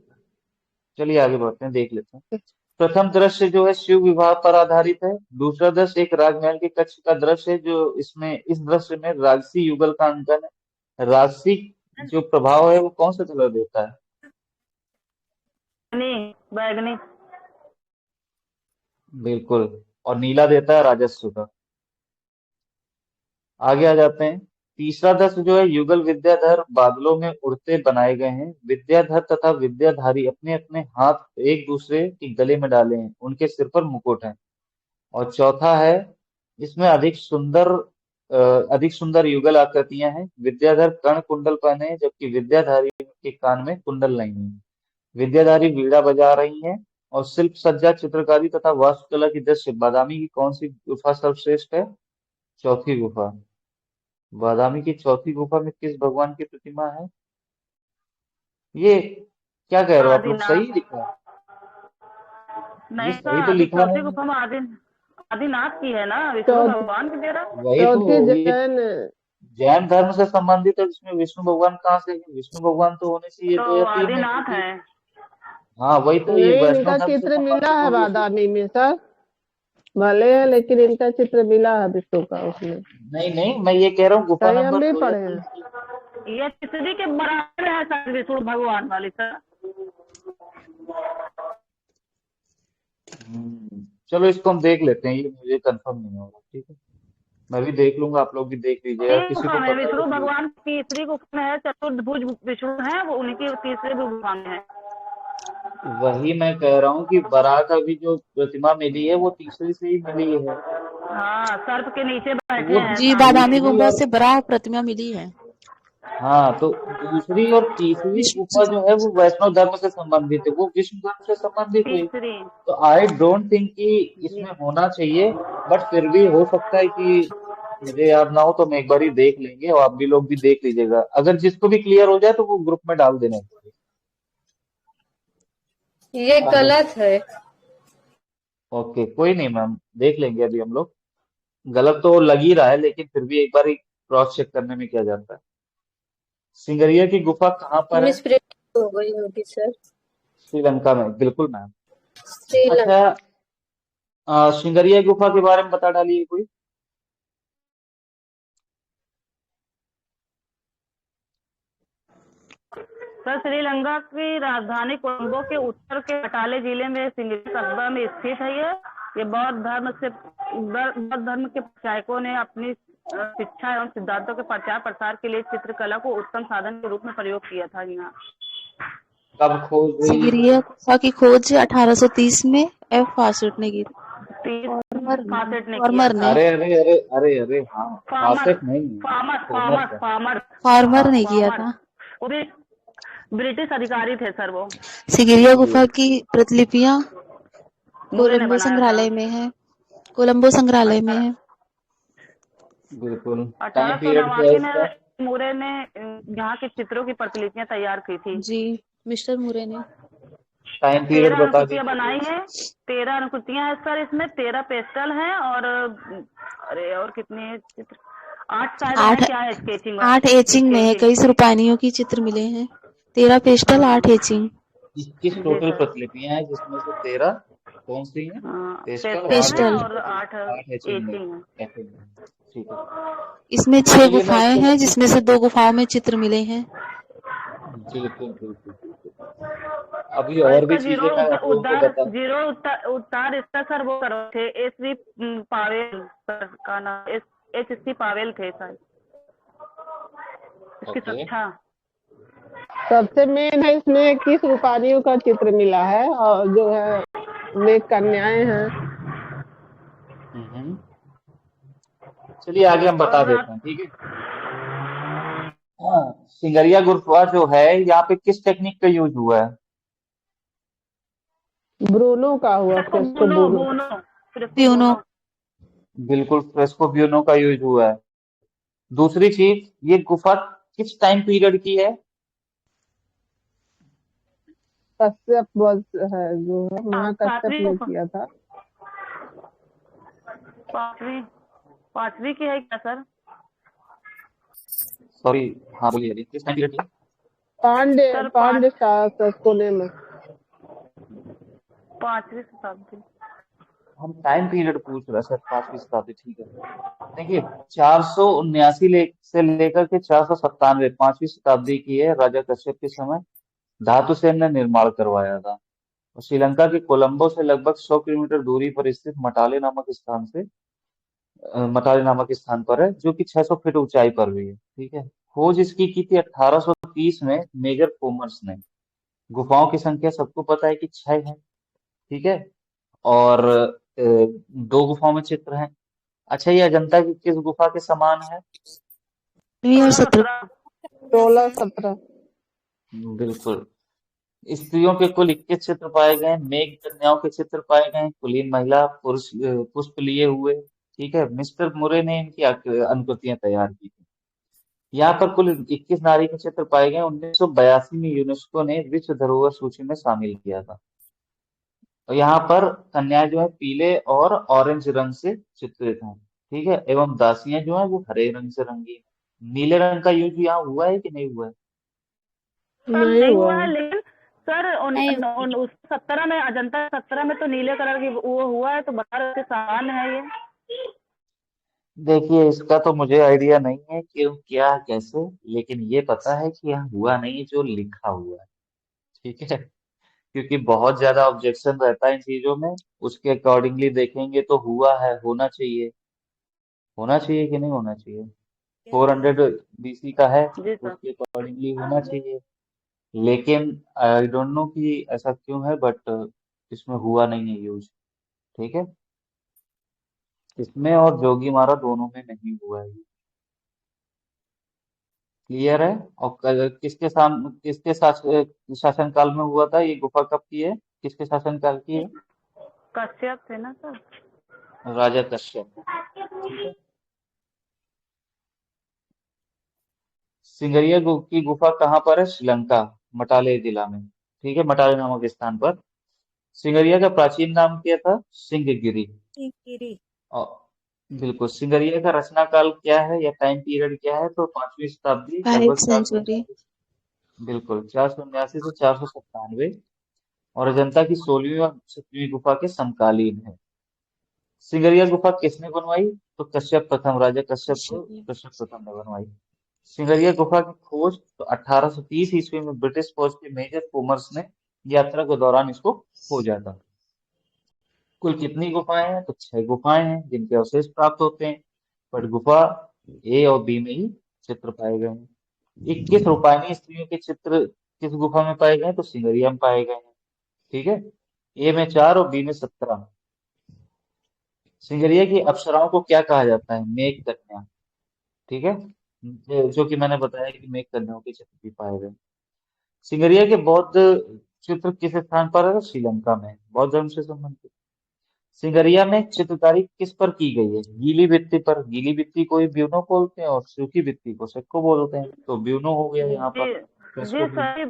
चलिए आगे बढ़ते हैं, देख लेते हैं। प्रथम दृश्य जो है शिव विवाह पर आधारित है। दूसरा दृश्य एक राजमहल के कक्ष का दृश्य है, जो इसमें इस दृश्य में राजसी युगल का अंकन है। राजसी जो प्रभाव है वो कौन सा कलर देता है? बैगनी। बिल्कुल। और नीला देता है राजस्व का। आगे आ जाते हैं। तीसरा दृश्य जो है युगल विद्याधर बादलों में उड़ते बनाए गए हैं। विद्याधर तथा विद्याधारी अपने अपने हाथ एक दूसरे के गले में डाले हैं, उनके सिर पर मुकुट है। और चौथा है, इसमें अधिक सुंदर युगल आकृतियां हैं। विद्याधर कर्ण कुंडल पहने हैं, जबकि विद्याधारी के कान में कुंडल नहीं है। विद्याधारी वीणा बजा रही हैं। और शिल्प सज्जा, चित्रकारी तथा वास्तुकला की दृश्य बादामी की कौन सी गुफा सर्वश्रेष्ठ है? चौथी गुफा। बादामी की चौथी गुफा में किस भगवान की प्रतिमा है? ये क्या कह रहे हो आप लोग, सही आदिनाथ। लिखा है? ये नहीं सही तो सर, लिखा चौथी है। गुफा में आदिनाथ की है ना, विष्णु चौ, भगवान की दे रहा। वही तो। चौथी ये जैन। जैन धर्म से संबंधित है, जिसमें विष्णु भगवान कहाँ से है? विष्णु भगवान तो होने चाहिए तो 2 या 3 है, आदिनाथ क्योंकि है। हाँ वही तो, ये नहीं, वैष्णव इनका धर्म से चित्र मिला संबंधित है होगी तो। बादामी में सर, भले है लेकिन इनका चित्र मिला है विष्णु का उसमें। नहीं नहीं, मैं ये कह रहा हूँ गुफा कहीं हम नंबर भी 2 या पढ़े हैं। 3 की। ये तितली के बराबर है सर, विष्णु भगवान वाली सर। चलो इसको हम देख लेते हैं, ये मुझे कंफर्म नहीं होगा, ठीक है। मैं भी देख लूंगा, आप लोग भी देख लीजिएगा, तीन किसी गुफा को में पता है तो विष्णु प्लीज। भगवान की तीसरी गुफा में है, चतुर्भुज विष्णु है वो, उनकी तीसरी गुफा में है। वही मैं कह रहा हूँ कि बरात अभी जो प्रतिमा मिली है वो तीसरी से ही मिली है। हाँ, सर्प के नीचे तो बैठे वो हैं जी, सामने। बादामी दूसरी गुफा और, से बराह प्रतिमा मिली है। हाँ तो दूसरी और तीसरी विष्णु गुफा जी। जो है वो वैष्णव धर्म से संबंधित है, वो विष्णु धर्म से संबंधित हुई। तीसरी। तो आई डोंट थिंक कि जी। इसमें होना चाहिए। बट फिर भी हो सकता है कि मुझे याद ना हो, तो हम एक बार ही देख लेंगे और आप भी लोग भी देख लीजिएगा। अगर जिसको भी क्लियर हो जाए तो वो ग्रुप में डाल देना। ये आगे। गलत है। ओके, कोई नहीं मैम, देख लेंगे अभी हम लोग। गलत तो लग ही रहा है, लेकिन फिर भी एक बार ही क्रॉस चेक करने में क्या जाता है। सिंगरिया की गुफा कहाँ पर है? मिसप्रिंट हो गई होगी सर। श्रीलंका में, बिल्कुल मैम। अच्छा, श्रीलंका। सिंगरिया गुफा के बारे में बता डालिए कोई। सर, श्रीलंका की राजधानी कोलंबो के उत्तर के बटाले जिले में सिंगरी कस्बा में स्थित है। ये बौद्ध धर्म के प्रचारकों ने अपनी शिक्षा एवं सिद्धांतों के प्रचार प्रसार के लिए चित्रकला को उत्तम साधन के रूप में प्रयोग किया था यहाँ। कब खोज हुई ये सिगिरिया गुफा? गुफा की खोज 1830 में एफ फासेट ने की थी। फासेट ने किया फॉर्मर था। ने अरे अरे अरे अरे अरे, हाँ। फार्मर फासेट नहीं है, फार्मर होमर फार्मर का। फार्मर हाँ फार्मर ने किया फार्मर था। वो भी ब्रिटिश अधिकारी थे सर वो। सिगिरिया जी। गुफा की प्रतिलिपियां मूरे ने कोलंबो बनाया था। संग्रहालय में है। कोलंबो संग्रहालय में है। बिल्कुल। टाइम पीरियड क्या है 1889 इसका? में मूरे ने यहाँ के चित्रों की प्रतिलिपियां तैयार की थी। जी, मिस्टर मुरे ने। टाइम पीरियड 13 बता अनुकृतियां दीजिए बनाई प्लीज। हैं। 13 अनुकृतियां हैं सर इसमें, 13 पेस्टल हैं और अरे और कितने चित्र, 8 शायद हैं, आठ क्या है, स्केचिंग 8 एचिंग में है। स्केचिंग। कई रूपानियों की चित्र मिले हैं। 13 पेस्टल, 8 एचिंग। 21 जी टोटल सर। प्रतिलिपियां हैं, जिसमें से 13 कौन सी हैं? पेस्टल, और पेस्टल 8 हैं पेस्टल। और 8 एचिंग में। एचिंग है। ठीक है। इसमें 6 चलिए मैं गुफाएं इसको, हैं, जिसमें से 2 गुफाओं में चित्र मिले हैं। बिल्कुल बिल्कुल बिल्कुल। अभी और और भी इसका चीजें मैं आप लोगों को बता। जीरो उतार इसका सर वो कर थे, एस वी पावेल सर का नाम, एच सी पावेल थे सर इसकी। ओके। अच्छा। सबसे मेन है इसमें 21 रूपानियों का चित्र मिला है और जो है वे कन्याएं हैं। हम्म। चलिए आगे हम बता और देते हैं, ठीक है। हाँ, सिंगरिया गुफा जो है, यहाँ पे किस टेक्निक का यूज हुआ है? ब्रूनो का हुआ, फ्रेस्को फ्रेस्को बोनो ब्रूनो। बोनो फ्रेस्को ब्यूनो। बोनो। बिल्कुल फ्रेस्को ब्यूनो का यूज हुआ है। दूसरी चीज, ये गुफा किस टाइम पीरियड की है? कश्यप वंश है जो है, महाकश्यप सातवीं ने गुफा, किया था। पांचवी पांचवी की है क्या सर? सॉरी, हाँ बोलिए बोलिए, किस टाइम पीरियड की है? पांडे सर पांडे शासकों ने में। पांचवी शताब्दी। हम टाइम पीरियड पूछ रहे हैं सर, 5वीं शताब्दी, ठीक है। देखिए, 479 से लेकर के 497, 5वीं शताब्दी की है, राजा कश्यप के समय धातु सेन ने निर्माण करवाया था। और श्रीलंका के कोलंबो से लगभग 100 किलोमीटर दूरी पर स्थित मटाले नामक स्थान पर है, जो कि 600 फीट ऊंचाई पर भी है, ठीक है। खोज इसकी की थी 1830 में मेजर कोमर्स ने। गुफाओं की संख्या सबको पता है कि 6 है, ठीक है। और 2 गुफाओं में चित्र हैं। अच्छा, ये अजंता की किस गुफा के समान है? 16वीं और 17वीं। 16 17। 16 17। बिल्कुल। स्त्रियों के कुल 21 चित्र पाए गए, मेघ कन्याओं के चित्र पाए गए, कुलीन महिला पुरुष पुष्प लिए हुए, ठीक है। मिस्टर मुरे ने इनकी अनुकृतियां तैयार की थी। यहाँ पर कुल 21 नारी के चित्र पाए गए, 1982 में यूनेस्को ने विश्व धरोहर सूची में शामिल किया था। और यहाँ पर कन्याएं जो है पीले और ऑरेंज रंग से चित्रित हैं, ठीक है, एवं दासियां जो है वो हरे रंग से रंगी हैं। नीले रंग का यूज यहाँ हुआ है कि नहीं हुआ है? सर नहीं नहीं हुआ हुआ है, है। लेकिन सर नहीं, उस 17 में, अजंता 17 में तो नीले कलर की वो हुआ है, तो बता रहे थे सामान है ये। देखिए, इसका तो मुझे आइडिया नहीं है क्यों, क्या, कैसे, लेकिन ये पता है कि यहाँ हुआ नहीं जो लिखा हुआ है, ठीक है। क्योंकि बहुत ज्यादा ऑब्जेक्शन रहता है इन चीजों में, उसके अकॉर्डिंगली देखेंगे तो हुआ है, होना चाहिए कि नहीं होना चाहिए। Yes sir. 400 BC का है, जी सर। उसके अकॉर्डिंगली होना चाहिए। लेकिन आई डोंट नो कि ऐसा क्यों है, बट इसमें हुआ नहीं है यूज, ठीक है। इसमें और जोगी मारा दोनों में नहीं हुआ है। क्लियर है? और शासनकाल में हुआ था ये गुफा, कब की है, किसके शासनकाल की है? कश्यप थे ना सर? राजा कश्यप, ठीक है। सिंगरिया की गुफा कहाँ पर है? श्रीलंका, मटाले जिला में, ठीक है, मटाले नामक स्थान पर। सिंगरिया का प्राचीन नाम क्या था? सिंहगिरी। गिरी। और बिल्कुल, सिंगरिया का रचना काल क्या है या टाइम पीरियड क्या है? तो 5वीं शताब्दी, लगभग 5th चार सौ सेंचुरी। उन्यासी बिल्कुल 479 से 497। और अजंता की 16वीं और 17वीं गुफा के समकालीन है। सिंगरिया गुफा किसने बनवाई? तो कश्यप प्रथम, राजा कश्यप प्रथम ने बनवाई। सिंगरिया गुफा की खोज तो 1830 ईस्वी में ब्रिटिश फौज के मेजर कोमर्स ने यात्रा के दौरान इसको खोजा था। कुल कितनी गुफाएं हैं? तो 6 गुफाएं हैं जिनके अवशेष प्राप्त होते हैं। बट गुफा ए और बी में ही चित्र पाए गए हैं। 21 रूपायनी स्त्रियों के चित्र किस गुफा में पाए गए हैं? तो सिंगरिया में पाए गए हैं, ठीक है। ए में 4 और बी में 17। सिंगरिया की अप्सराओं को क्या कहा जाता है? मेघ कन्या, ठीक है। जो कि मैंने बताया कि मेघ कन्याओं के चित्र भी पाए गए। सिंगरिया के बौद्ध चित्र किस स्थान पर है? तो श्रीलंका में, बौद्ध धर्म से संबंधित। सिंगरिया में चित्रकारी किस पर की गई है? गीली भित्ति पर। गीली भित्ति को ही ब्यूनो बोलते हैं और सूखी भित्ति को सेक्को बोलते हैं, तो ब्यूनो हो गया यहाँ पर, जी फ्रेस्को जी ब्यूनो। सर,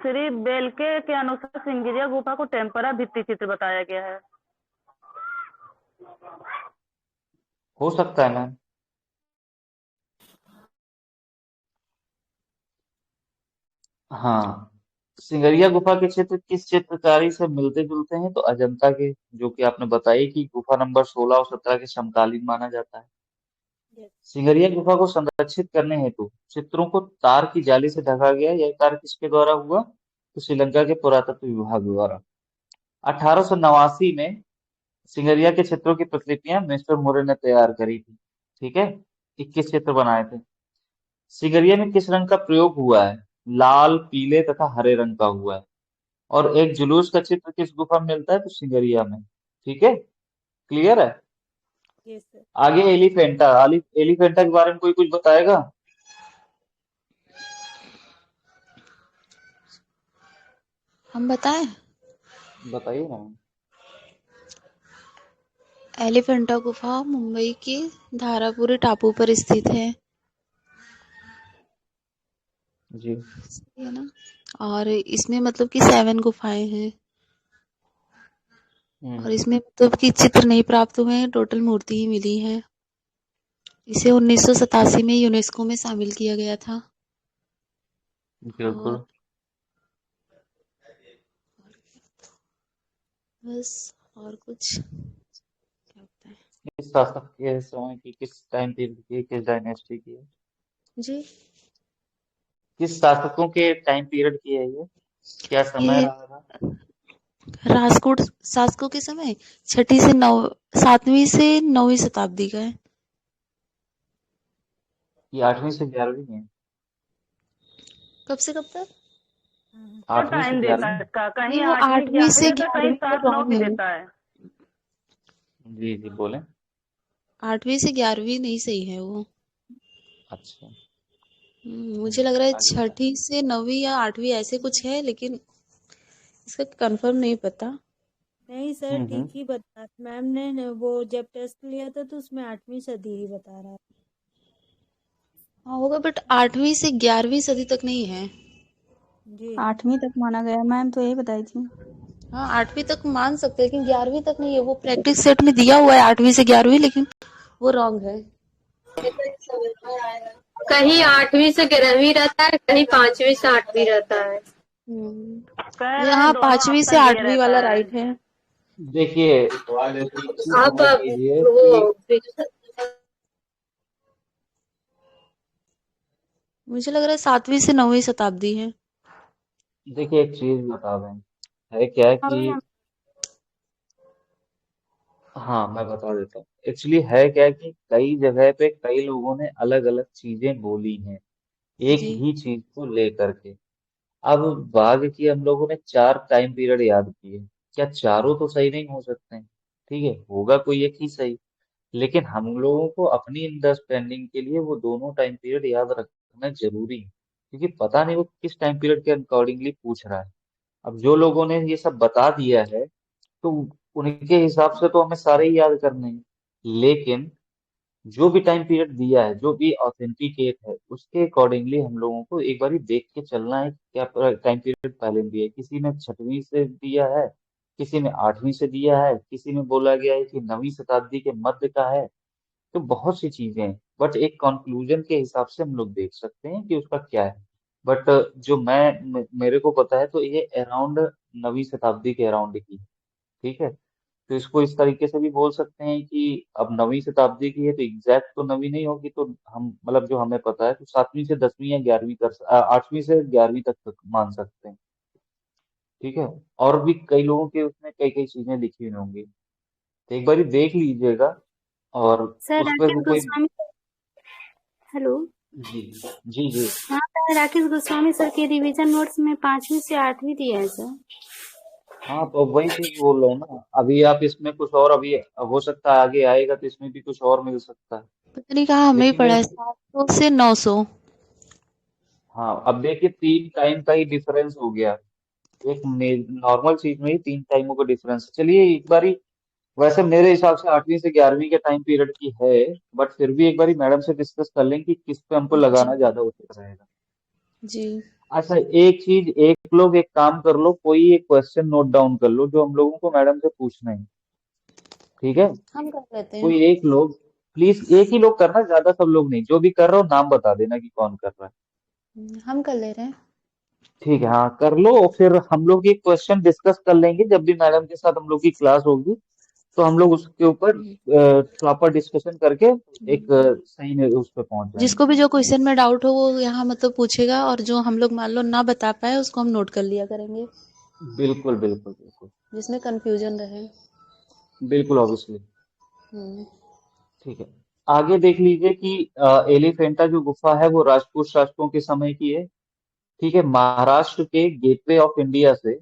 श्री बेलके के अनुसार सिंगरिया गुफा को टेम्परा भित्ति चित्र बताया गया है। हो सकता है मैम। हाँ, सिंगरिया गुफा के चित्र किस चित्रकारी से मिलते जुलते हैं? तो अजंता के, जो कि आपने बताई कि गुफा नंबर 16 और 17 के समकालीन माना जाता है। यस। सिंगरिया गुफा को संरक्षित करने हेतु चित्रों को तार की जाली से ढका गया। यह कार्य किसके द्वारा हुआ? तो श्रीलंका के पुरातत्व विभाग द्वारा। 1889 में सिंगरिया के चित्रों की प्रतिलिपियां मिस्टर मुरे ने तैयार करी थी, ठीक है। 21 चित्र बनाए थे। सिंगरिया में किस रंग का प्रयोग हुआ है? लाल, पीले तथा हरे रंग का हुआ है। और एक जुलूस का चित्र किस गुफा में मिलता है? तो सिंगरिया में। ठीक है, क्लियर है। Yes sir. आगे एलिफेंटा। एलिफेंटा के बारे में कोई कुछ बताएगा? हम बताएं? बताइए ना। एलिफेंटा गुफा मुंबई के धारापुरी टापू पर स्थित है। जी। सही है ना? और इसमें मतलब कि 7 गुफाएं हैं। और इसमें मतलब कि चित्र नहीं प्राप्त हुए हैं, टोटल मूर्ति ही मिली है। इसे 1987 में यूनेस्को में शामिल किया गया था। और बिल्कुल। बस, और कुछ क्या होता है? किस शासक के समय की, किस टाइम पीरियड की, किस डायनेस्टी की है? जी, किस शासकों के टाइम पीरियड की है ये? क्या समय ये रहा था? राजकोट शासकों के समय 7वीं से 9वीं शताब्दी का है। ये 8वीं से 11वीं है। कब से कब तक? क्या 8वीं से टाइम देता 11वीं। है इसका? कहीं नहीं, वो 8वीं 8वीं 11वीं से देता है, कहीं 11वीं तो 7 9 रॉन्ग भी है। देता है। जी जी, बोले। 8वीं से 11वीं नहीं सही है वो। अच्छा। मुझे लग रहा है आगे बताएं। 6ठी से 9वीं या 8वीं ऐसे कुछ है, लेकिन इसका कंफर्म नहीं पता। नहीं सर, हम्म। ठीक ही बता, मैम ने वो जब टेस्ट लिया था तो उसमें 8वीं सदी ही बता रहा है। हाँ होगा, बट 8वीं से 11वीं सदी तक नहीं है। जी 8वीं तक माना गया, मैम तो यही बताई थी। हाँ, 8वीं तक मान सकते हैं, लेकिन 11वीं तक नहीं है। वो प्रैक्टिस सेट में दिया हुआ है 8वीं से 11वीं, लेकिन वो रॉन्ग है। कहीं 8वीं से 11वीं रहता है, कहीं 5वीं से 8वीं रहता है। कह रहे यहाँ हैं दोनों 5वीं से ऑप्शन दिए 8वीं रहता वाला है। राइट है। देखिए, एक चीज आप समझ लीजिए वो कि मुझे लग रहा है 7वीं से 9वीं शताब्दी है। देखिए एक चीज बता दें, है क्या हाँ कि, भैया। हाँ मैं बता देता हूँ। एक्चुअली है क्या कि कई जगह पे कई लोगों ने अलग अलग चीजें बोली हैं एक जी, ही चीज को लेकर के। अब बाघ की हम लोगों ने 4 टाइम पीरियड याद किए। क्या चारों तो सही नहीं हो सकते हैं? ठीक है, होगा कोई एक ही सही। लेकिन हम लोगों को अपनी अंडरस्टैंडिंग के लिए वो दोनों टाइम पीरियड याद रखना जरूरी है, क्योंकि पता नहीं वो किस टाइम पीरियड के अकॉर्डिंगली पूछ रहा है। अब जो लोगों ने ये सब बता दिया है, तो उनके हिसाब से तो हमें सारे ही याद करने हैं। लेकिन जो भी टाइम पीरियड दिया है, जो भी ऑथेंटिकेट है, उसके अकॉर्डिंगली हम लोगों को एक बार देख के चलना है कि क्या टाइम पीरियड पहले दिया है। किसी ने 6वीं से दिया है, किसी ने 8वीं से दिया है, किसी में बोला गया है कि 9वीं शताब्दी के मध्य का है। तो बहुत सी चीजें हैं, बट एक कंक्लूजन के हिसाब से हम लोग देख सकते हैं कि उसका क्या है। बट जो मेरे को पता है, तो ये अराउंड 9वीं शताब्दी के अराउंड की है। ठीक है, तो इसको इस तरीके से भी बोल सकते हैं कि अब 9वीं शताब्दी की है तो एग्जैक्ट तो 9वीं नहीं होगी, तो हम मतलब जो हमें पता है तो 7वीं से 10वीं या 11वीं 8वीं से 11वीं तक मान सकते हैं। ठीक है, और भी कई लोगों के उसमें कई कई चीजें लिखी हुई होंगी, तो एक बार देख लीजिएगा। और सर उस पर राकेश कोई। गोस्वामी। हेलो। जी जी जी। हाँ सर, राकेश गोस्वामी सर के रिवीजन नोट्स में 5वीं से 8वीं दिया है सर। हाँ, तो वही चीज बोल रहा हूँ ना। अभी आप इसमें कुछ और, अभी हो सकता है आगे आएगा तो इसमें भी कुछ और मिल सकता है। पता नहीं कहा, हमने ही लेकिन पढ़ा है एक, 700 से 900। हाँ अब देखिए 3 टाइम का ही डिफरेंस हो गया। एक नॉर्मल चीज में ही 3 टाइमों का डिफरेंस। चलिए एक बारी, वैसे मेरे हिसाब से 8वीं से 11वीं के टाइम पीरियड की है, बट फिर भी एक बारी मैडम से डिस्कस कर लें कि किस पे हमको जी लगाना ज्यादा उचित रहेगा। जी, अच्छा, एक चीज, एक लोग एक काम कर लो, कोई एक क्वेश्चन नोट डाउन कर लो जो हम लोगों को मैडम से पूछना है। ठीक है, हम कर लेते हैं। कोई एक लोग, प्लीज एक ही लोग करना, ज्यादा सब लोग नहीं। जो भी कर रहा हो नाम बता देना कि कौन कर रहा है। हम कर ले रहे हैं। ठीक है, हाँ कर लो। फिर हम लोग ये क्वेश्चन डिस्कस कर लेंगे जब भी मैडम के साथ हम लोग की क्लास होगी, तो हम लोग उसके ऊपर प्रॉपर डिस्कशन करके एक सही में उस पर पहुंच जाएंगे। जिसको भी जो क्वेश्चन में डाउट हो वो यहाँ मतलब पूछेगा, और जो हम लोग मान लो ना बता पाए उसको हम नोट कर लिया करेंगे, बिल्कुल बिल्कुल बिल्कुल। जिसमें कंफ्यूजन रहे। बिल्कुल ऑब्वियसली। हम्म, ठीक है, आगे देख लीजिए कि एलिफेंटा जो गुफा है वो राजपूत शासकों के समय की है। ठीक है, महाराष्ट्र के गेटवे ऑफ इंडिया से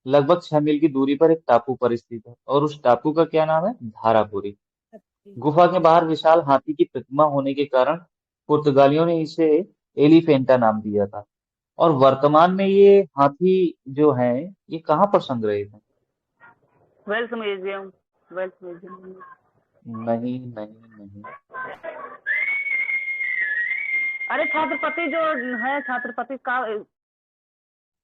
लगभग 6 मील की दूरी पर एक टापू पर स्थित है और उस टापू का क्या नाम है? धारापुरी। अच्छा। गुफा के बाहर विशाल हाथी की प्रतिमा होने के कारण पुर्तगालियों ने इसे एलिफेंटा नाम दिया था। और वर्तमान में ये हाथी जो है ये कहाँ पर संग्रहित है? Wales Museum. Wales Museum. नहीं नहीं नहीं। अरे छत्रपति जो है, छत्रपति का।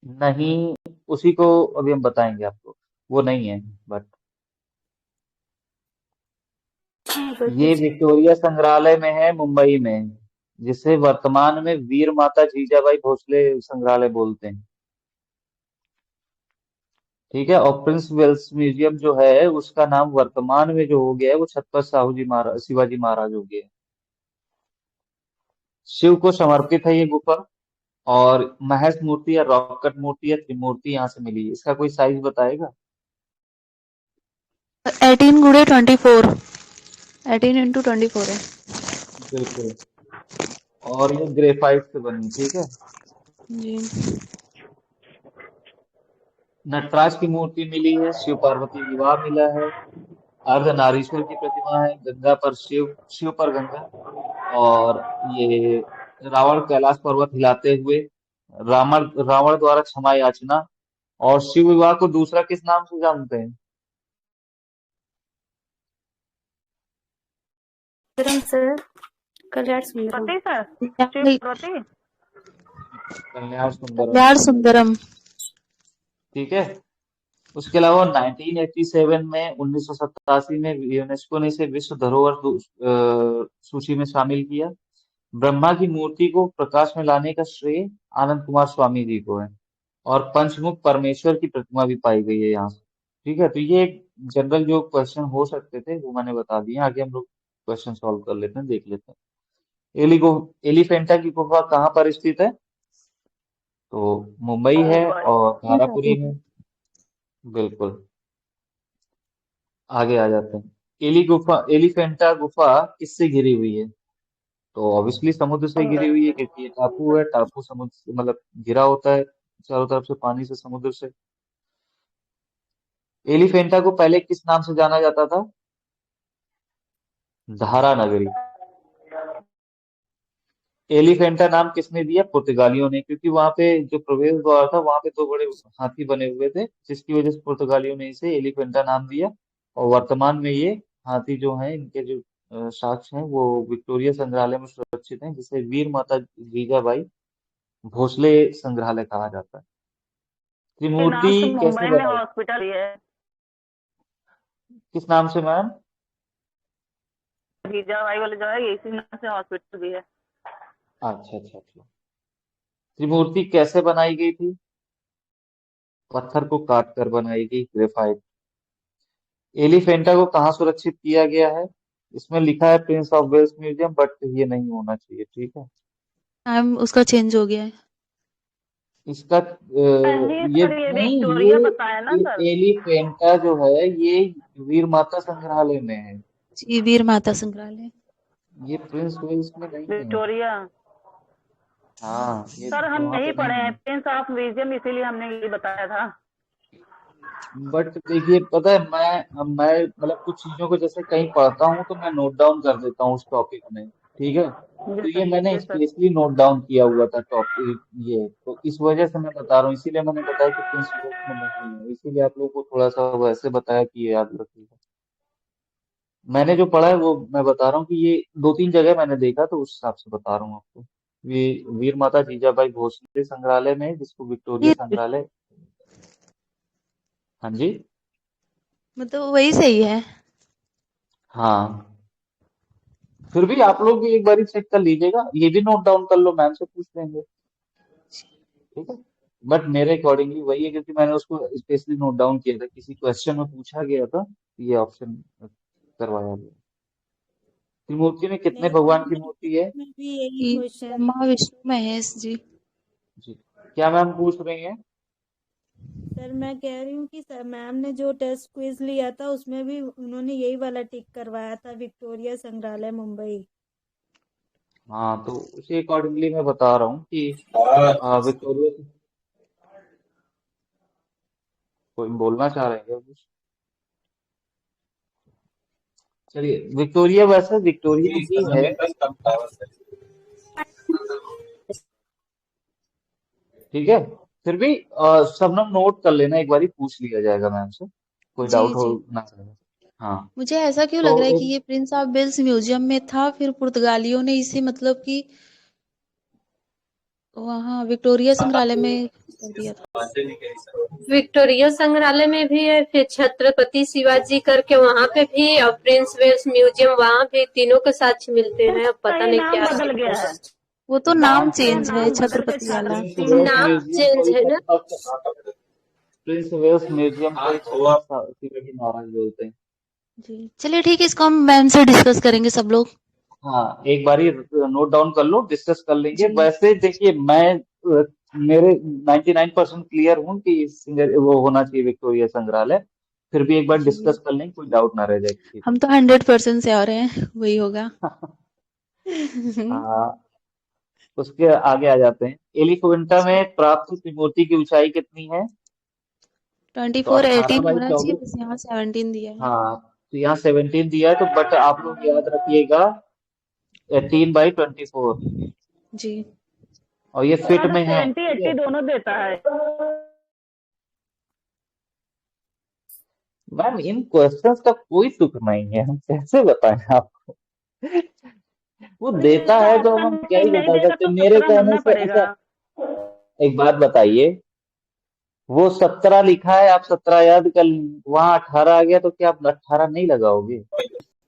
नहीं, उसी को अभी हम बताएंगे आपको। वो नहीं है। बट ये विक्टोरिया संग्रहालय में है, मुंबई में, जिसे वर्तमान में वीर माता जीजाबाई भोसले संग्रहालय बोलते हैं। ठीक है, और प्रिंस वेल्स म्यूजियम जो है उसका नाम वर्तमान में जो हो गया है वो छत्रपति साहू जी महाराज, शिवाजी महाराज हो गए। शिव को समर्पित है ये गुफा। और महस मूर्ति या रॉकेट मूर्ति या त्रिमूर्ति यहाँ से मिली है। इसका कोई साइज बताएगा? 18 गुणे 24, 18 × 24 है। बिल्कुल। और ये ग्रेफाइट से बनी, ठीक है। जी। नटराज की मूर्ति मिली है, शिव पार्वती विवाह मिला है, अर्धनारीश्वर की प्रतिमा है, गंगा पर शिव, शिव पर गंगा। और ये रावण कैलाश पर्वत हिलाते हुए, रावण रावण द्वारा क्षमा याचना। और शिव विवाह को दूसरा किस नाम से जानते हैं? सुंदरम सर, कल्याण सुंदरम। पति सर, शिव पार्वती। कल्याण सुंदरम। कल्याण सुंदरम। ठीक है। उसके अलावा 1987 में 1987 में यूनेस्को ने इसे विश्व धरोहर सूची में शामिल किया। ब्रह्मा की मूर्ति को प्रकाश में लाने का श्रेय आनंद कुमार स्वामी जी को है। और पंचमुख परमेश्वर की प्रतिमा भी पाई गई है यहाँ से। ठीक है, तो ये एक जनरल जो क्वेश्चन हो सकते थे वो मैंने बता दिए। आगे हम लोग क्वेश्चन सॉल्व कर लेते हैं, देख लेते हैं। एलिफेंटा की गुफा कहाँ पर स्थित है? तो मुंबई है और धारापुरी में। बिल्कुल। आगे आ जाते हैं। एलिफेंटा गुफा किससे घिरी हुई है? तो ऑब्वियसली समुद्र से घिरी हुई है, क्योंकि ये टापू है। टापू समुद्र से मतलब घिरा होता है चारों तरफ से पानी से, समुद्र से। एलिफेंटा को पहले किस नाम से जाना जाता था? धारा नगरी। एलिफेंटा नाम किसने दिया? पुर्तगालियों ने, क्योंकि वहां पे जो प्रवेश द्वार था वहां पे 2 बड़े हाथी बने हुए थे, जिसकी वजह से पुर्तगालियों ने इसे एलिफेंटा नाम दिया। और वर्तमान में ये हाथी जो हैं, इनके जो साक्ष्य हैं वो विक्टोरिया संग्रहालय में सुरक्षित हैं, जिसे वीर माता जीजाबाई भोसले संग्रहालय कहा जाता है। के नाम त्रिमूर्ति से कैसे मुंबई में बनाई? हॉस्पिटल भी है। किस नाम से मैम? जीजाबाई वाले जो है इसी नाम से हॉस्पिटल भी है। अच्छा अच्छा अच्छा। त्रिमूर्ति कैसे बनाई गई थी? पत्थर को काट कर बनाई गई, ग्रेफाइट। एलिफेंटा को कहाँ सुरक्षित किया गया है? इसमें लिखा है Prince of Wales Museum, but ये नहीं होना चाहिए। ठीक है, टाइम उसका चेंज हो गया है। इसका नहीं ये सर, ये नहीं, विक्टोरिया बताया ना सर। ये एलिफेंटा जो है ये वीर माता संग्रहालय में है। जी, वीर माता संग्रहालय। ये प्रिंस वेल्स में नहीं है। विक्टोरिया। हाँ, ये सर हम वहाँ यही पे पढ़े नहीं हैं है। प्रिंस ऑफ म्यूजियम, इसीलिए हमने ये बताया था। बट देखिए, पता है मैं मतलब कुछ चीजों को जैसे कहीं पढ़ता हूँ तो मैं नोट डाउन कर देता हूँ उस टॉपिक में। ठीक है, जी तो सर, ये मैंने जी सर। स्पेशली नोट डाउन किया हुआ था टॉपिक, ये तो इस वजह से मैं बता रहा हूँ। इसीलिए मैंने बताया कि प्रिंसिपल में नहीं है, इसीलिए आप लोगों को थोड़ा सा वैसे बताया कि ये याद रखिएगा। मैंने जो पढ़ा है वो मैं बता रहा हूँ कि ये 2-3 जगह मैंने देखा, तो उस हिसाब से बता रहा हूँ आपको। वीर माता जीजाबाई भोसले संग्रहालय में है, जिसको विक्टोरिया ये संग्रहालय। हाँ जी। मतलब वही सही है। हाँ, फिर भी आप लोग भी एक बार चेक कर लीजिएगा, ये भी नोट डाउन कर लो, मैम से पूछ लेंगे। ठीक है, बट मेरे अकॉर्डिंगली वही है, क्योंकि मैंने उसको स्पेशली नोट डाउन किया था, किसी क्वेश्चन में पूछा गया था तो ये ऑप्शन करवाया गया। त्रिमूर्ति में कितने नेक्स्ट भगवान की में मूर्ति है? में भी यही कि क्वेश्चन। ब्रह्मा विष्णु महेश जी। जी, क्या मैम पूछ रही हैं? सर मैं कह रही हूँ कि सर मैम ने जो टेस्ट क्विज लिया था उसमें भी उन्होंने यही वाला टिक करवाया था, विक्टोरिया संग्रहालय मुंबई। हाँ, तो उसी अकॉर्डिंगली मैं बता रहा हूँ कि विक्टोरिया, कोई बोलना चाह रहे हैं क्या कुछ? चलिए, विक्टोरिया वैसे विक्टोरिया ही है। ठीक है, फिर भी शबनम नोट कर लेना, एक बार पूछ लिया जाएगा मैम से, कोई जी डाउट हो जी। ना रहे। हाँ, मुझे ऐसा क्यों तो लग रहा है कि एक ये प्रिंस ऑफ वेल्स म्यूजियम में था, फिर पुर्तगालियों ने इसे मतलब कि वहाँ विक्टोरिया संग्रहालय में कर दिया था। विक्टोरिया संग्रहालय में भी है, फिर छत्रपति शिवाजी करके वहाँ पे भी, और प्रिंस वेल्स म्यूजियम वहाँ भी, तीनों के साक्ष्य मिलते हैं। अब पता ये नहीं नाम क्या बदल सीन गया है। है। वो तो नाम नाम ये चेंज है, नाम बदल के छत्रपति वाला। प्रिंस वेल्स नाम म्यूजियम को चेंज ही है ना। प्रिंस वेल्स म्यूजियम को ही शिवाजी महाराज बोलते हैं। जी चलिए ठीक है, इसको हम मैम से डिस्कस करेंगे सब लोग। हाँ, एक बारी नोट डाउन कर लो, डिस्कस कर लेंगे। जी वैसे देखिए, मैं मेरे 99% क्लियर हूँ कि वो होना चाहिए विक्टोरिया संग्रहालय। फिर भी एक बार जी। डिस्कस कर लेंगे, कोई डाउट ना रह जाए किसी हम को। तो 100% से आ रहे हैं, वही होगा। हाँ, उसके आगे आ जाते हैं। एलिफेंटा जी। में प्राप्त त्रिमूर्ति की ऊंचाई कितनी है? तो 18 24 18 बाई होना चाहिए, 24। बस यहाँ 17 दिया है। हाँ, तो यहाँ 17 दिया है, तो बट आप लोग याद रखिएगा 18/24, जी। और ये फिट हाँ तो में है, 70 ठीक 80 है। दोनों देता है। मैम, इन क्वेश्चंस का कोई तुक नहीं है, हम कैसे बताएं आपको? वो तो देता इसका है तो हम ऑप्शन क्या ही नहीं बता देगा सकते तो मेरे 17 कहने मानना से। पड़ेगा। अच्छा, एक बात बताइए, वो 17 लिखा है, आप 17 याद कर, वहां 18 आ गया, तो क्या आप 18 नहीं लगाओगे?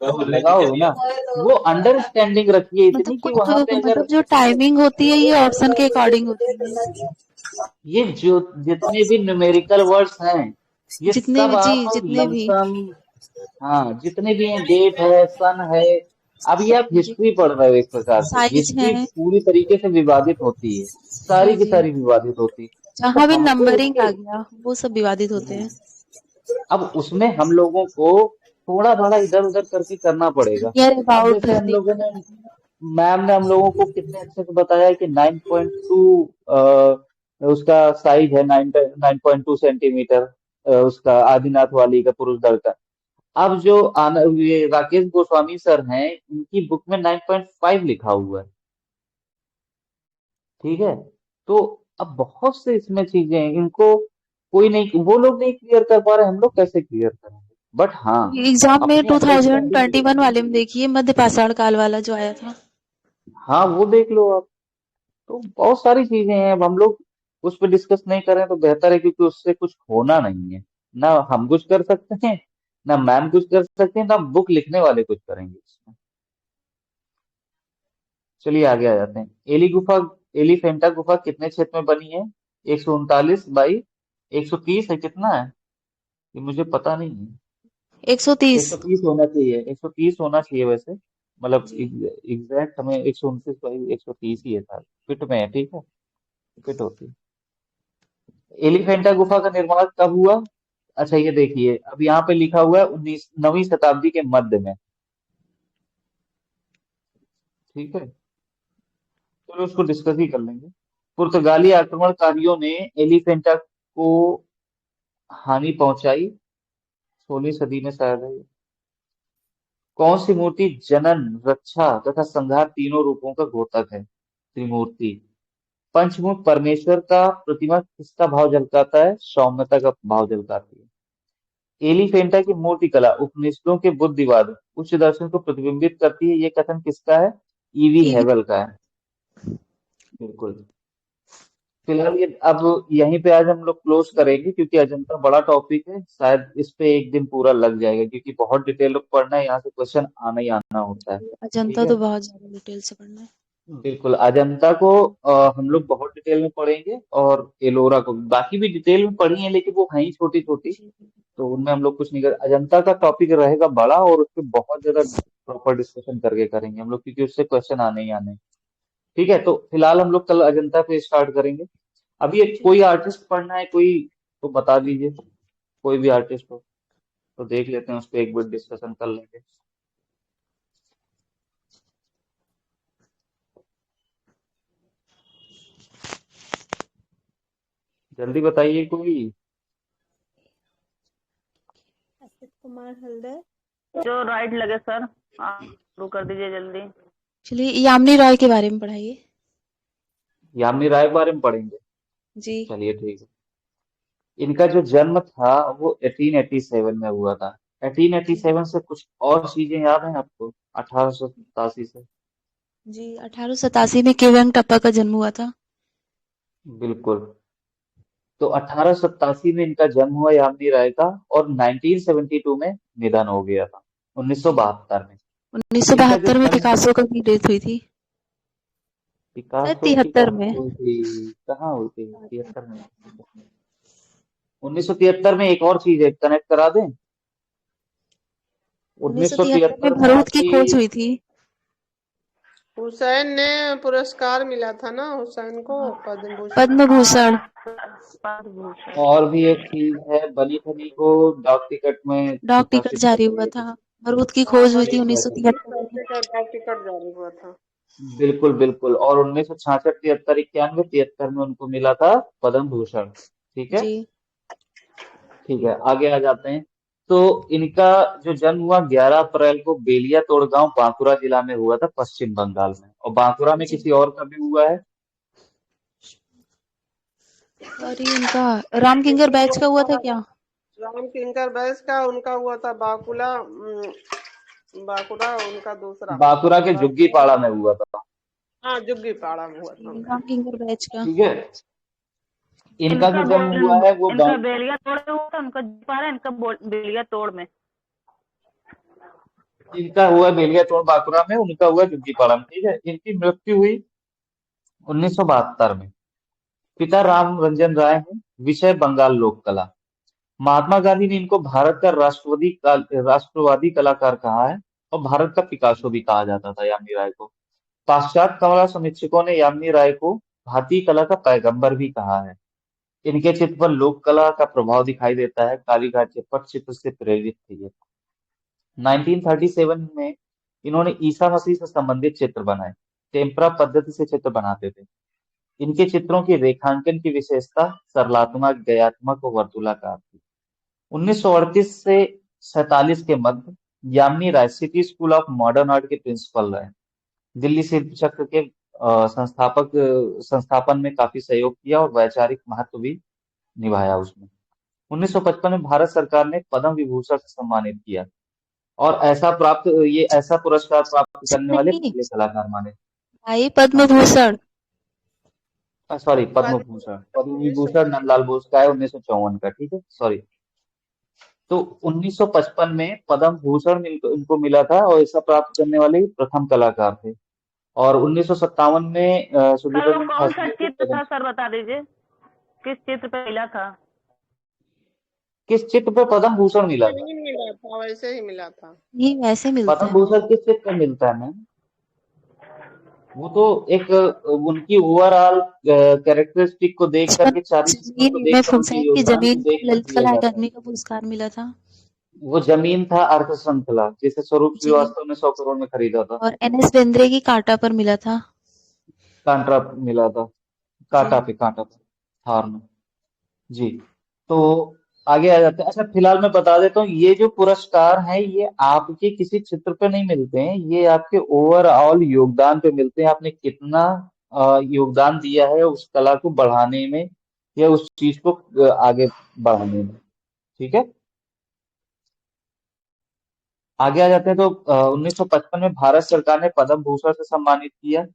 लगाओगे ना। वो अंडरस्टैंडिंग रखिए इतनी मतलब कि कुछ वहां पे अगर मतलब जो टाइमिंग होती है ये ऑप्शन के अकॉर्डिंग होती है। ये जो जितने भी न्यूमेरिकल वर्ड्स हैं, ये जितने सब भी जी, आप जितने भी। लमसम, हाँ, जितने भी हैं, डेट है, सन है। अब ये आप जी। हिस्ट्री पढ़ रहे हो, एक प्रकार से साइज हिस्ट्री है। पूरी तरीके से विवादित होती है, जी सारी की जी। सारी विवादित होती है। तो जहाँ भी हमको नंबरिंग उसके, आ गया वो सब विवादित होते हैं। अब उसमें हम लोगों को थोड़ा थोड़ा इधर उधर करके करना पड़ेगा। नियर अब अबाउट जैसे हम देख लोगों ने, सकते हैं। मैम ने हम लोगों को कितने अच्छे से बताया कि 9.2 उसका साइज है, 9.2 सेंटीमीटर, उसका आदिनाथ वाली का पुरुष दल का। अब जो ये राकेश गोस्वामी सर हैं, इनकी बुक में 9.5 लिखा हुआ है। ठीक है, तो अब बहुत से इसमें चीजें हैं, इनको कोई नहीं, वो लोग नहीं क्लियर कर पा रहे, हम लोग कैसे क्लियर करेंगे? बट हाँ, एग्जाम में अपने अंडरस्टैंडिंग, 2021 वाले में देखिए, मध्य पाषाण काल वाला जो आया था। हाँ वो देख लो आप। तो बहुत सारी चीजें हैं, अब हम लोग उस पर डिस्कस नहीं करें तो बेहतर है, क्योंकि उससे कुछ होना नहीं है। ना हम कुछ कर सकते हैं, ना मैम कुछ कर सकते हैं, ना बुक लिखने वाले कुछ करेंगे इसमें। चलिए आगे आ जाते हैं। एलिफेंटा गुफा कितने क्षेत्र में बनी है? 139/130 है, कितना है ये मुझे पता नहीं है। 130। 130 होना चाहिए, 130 होना चाहिए वैसे, मतलब एग्जैक्ट हमें 129/130 ही है था। फिट में है, ठीक है, फिट होती है। एलिफेंटा गुफा का निर्माण कब हुआ? अच्छा, ये देखिए, अब यहाँ पे लिखा हुआ है 9वीं शताब्दी के मध्य में। ठीक है, चलो उसको डिस्कस ही कर लेंगे। पुर्तगाली आक्रमणकारियों ने एलिफेंटा को हानि पहुंचाई, 16वीं सदी में शायद है ये। कौन सी मूर्ति जनन, रक्षा तथा संहार तीनों रूपों का द्योतक है? त्रिमूर्ति। पंचमुख परमेश्वर का प्रतिमा किसका भाव झलकाता है? सौम्यता का भाव झलकाती है। एलिफेंटा की मूर्ति कला उपनिषदों के बुद्धिवाद, उच्च दर्शन को प्रतिबिंबित करती है, ये कथन किसका है? EV EV. हेवल का है। बिल्कुल। फिलहाल ये अब यहीं पे आज हम लोग क्लोज करेंगे, क्योंकि अजंता बड़ा टॉपिक है, शायद इस पे एक दिन पूरा लग जाएगा, क्योंकि बहुत डिटेल पढ़ना है, यहाँ से क्वेश्चन आना ही आना होता है। ठीक अजंता है, तो बहुत ज्यादा डिटेल से पढ़ना है। बिल्कुल। अजंता को हम लोग बहुत डिटेल में पढ़ेंगे, और एलोरा को भी, बाकी भी डिटेल में पढ़ी है, लेकिन वो है ही छोटी छोटी, जी। तो उनमें हम लोग कुछ नहीं कर। अजंता का टॉपिक रहेगा बड़ा, और उस पर बहुत ज्यादा प्रॉपर डिस्कशन करके करेंगे हम लोग, क्योंकि उससे क्वेश्चन आने ही आने हैं। ठीक है, तो फिलहाल हम लोग कल अजंता पे स्टार्ट करेंगे। अभी एक ठीक कोई है। आर्टिस्ट पढ़ना है कोई, तो बता दीजिए, कोई भी आर्टिस्ट हो तो देख लेते हैं, उस पर एक बार डिस्कशन कर लेंगे। जल्दी बताइए कोई। असित कुमार हल्दर। जो राइट लगे सर, आप शुरू कर दीजिए जल्दी। चलिए यामिनी रॉय के बारे में पढ़ाइए। यामिनी राय के बारे में पढ़ेंगे। जी। चलिए ठीक है। इनका जो जन्म था वो 1887 में हुआ था। 1887 से कुछ और चीजें याद हैं आपको? 1887 से? जी 1887 में के वेंकटप्पा का जन्म हुआ था। बिल्कुल। तो 1887 में इनका जन्म हुआ यामिनी राय का, और 1972 में निधन हो गया था, 1972 में। इनका जो 1972 में जन्म पिकासो का की डेथ हुई थी। शायद पिकासो की 73 कहाँ में। हुई थी? कहाँ हुई थी? 73 में? 1973 में एक और चीज है, कनेक्ट करा दें। 1973 में 1973 में भरूच की आपकी खोज हुई थी। हुसैन ने पुरस्कार मिला था ना हुसैन को पद्म भूषण। पद्म भूषण। पद्मभूषण। और भी एक चीज है, बनी ठनी को डाक टिकट में डाक टिकट प्रकाशित जारी करी हुआ गई था। थी। भरूच की हाँ खोज हुई थी बनी 1973 में। डाक टिकट जारी हुआ था। बिल्कुल बिल्कुल। और 1966, 73, 91, 73 में उनको मिला था पद्म भूषण। ठीक है। जी। ठीक है, आगे आ जाते हैं। तो इनका जो जन्म हुआ 11 अप्रैल को बेलिया तोड़ गांव बांकुरा जिला में हुआ था, पश्चिम बंगाल में। और बांकुरा में जी। किसी और का भी हुआ है। और ये उनका राम किंकर बैच का हुआ था क्या? राम किंकर बैस का उनका हुआ था बाकुड़ा उनका दूसरा। बांकुरा के झुग्गी पाड़ा में हुआ था। हाँ जुग्गी पाड़ा में हुआ था उनका। राम किंकर बैच का। ठीक है। इनका जो जन्म हुआ है वो इनका बेलिया तोड़ में हुआ था, उनका पारा इनका बेलिया तोड़ में। इनका हुआ बेलिया तोड़ बांकुरा में, उनका हुआ झुग्गी पाड़ा में। ठीक है। इनकी मृत्यु हुई 1972 में। पिता राम रंजन राय हैं। विषय बंगाल लोक कला। महात्मा गांधी ने इनको भारत का राष्ट्रवादी कलाकार कहा है, और भारत का पिकासो भी कहा जाता था यामिनी राय को। पाश्चात्य कला समीक्षकों ने यामिनी राय को भारतीय कला का पैगंबर भी कहा है। इनके चित्र पर लोक कला का प्रभाव दिखाई देता है। कालीघाट के पटचित्र से प्रेरित थी ये। 1937 में इन्होंने ईसा मसीह से संबंधित चित्र बनाए। टेम्परा पद्धति से चित्र बनाते थे। इनके चित्रों की रेखांकन की विशेषता सरलात्मक, गयात्मक और वर्तुलाकार थी। 1938 से 47 के मध्य Yamini Roy city school of modern art के प्रिंसिपल रहे। दिल्ली शिल्प चक्र के संस्थापन में काफी सहयोग किया, और वैचारिक महत्व भी निभाया उसमें। 1955 में भारत सरकार ने पद्म विभूषण से सम्मानित किया, और ये ऐसा पुरस्कार प्राप्त करने वाले नहीं पहले कलाकार माने। भाई, पद्म हाँ जी। भूषण। सॉरी, पद्म भूषण। पद्म विभूषण नंदलाल बोस का है, 1954 का। ठीक है, सॉरी। तो 1955 में पद्म भूषण इनको मिला था, और ऐसा प्राप्त करने वाले प्रथम कलाकार थे। और 1957 में सर वो सुधीर कौन सा खासिया को चित्र था सर, बता दीजिए किस चित्र पे मिला था। किस चित्र पर पद्म भूषण मिला था? नहीं मिला था वैसे ही मिला था। ये वैसे मिलता पद्म है। भूषण किस चित्र पर मिलता है मैम? वो तो एक उनकी ओवरऑल कैरेक्टरिस्टिक को देख करके, चारित्रिकों को जमीन देख में कर, उनके फुलसैन की योगदान को जमीन को देख कर ललित दिया कला जाता है। अकादमी का पुरस्कार मिला था। वो जमीन था अर्थ श्रृंखला, जिसे स्वरूप जी। श्रीवास्तव ने 100 करोड़ में खरीदा था। और एनएस बेंद्रे की कांटा पर मिला था। कांटा मिला था। जी। कांटा पे हार में। जी। तो आगे आ जाते हैं। अच्छा, फिलहाल मैं बता देता हूँ, ये जो पुरस्कार है ये आपके किसी चित्र पे नहीं मिलते हैं, ये आपके ओवरऑल योगदान पे मिलते हैं। आपने कितना योगदान दिया है उस कला को बढ़ाने में, या उस चीज को आगे बढ़ाने में। ठीक है। आगे आ जाते हैं। तो 1955 में भारत सरकार ने पद्म भूषण से सम्मानित किया।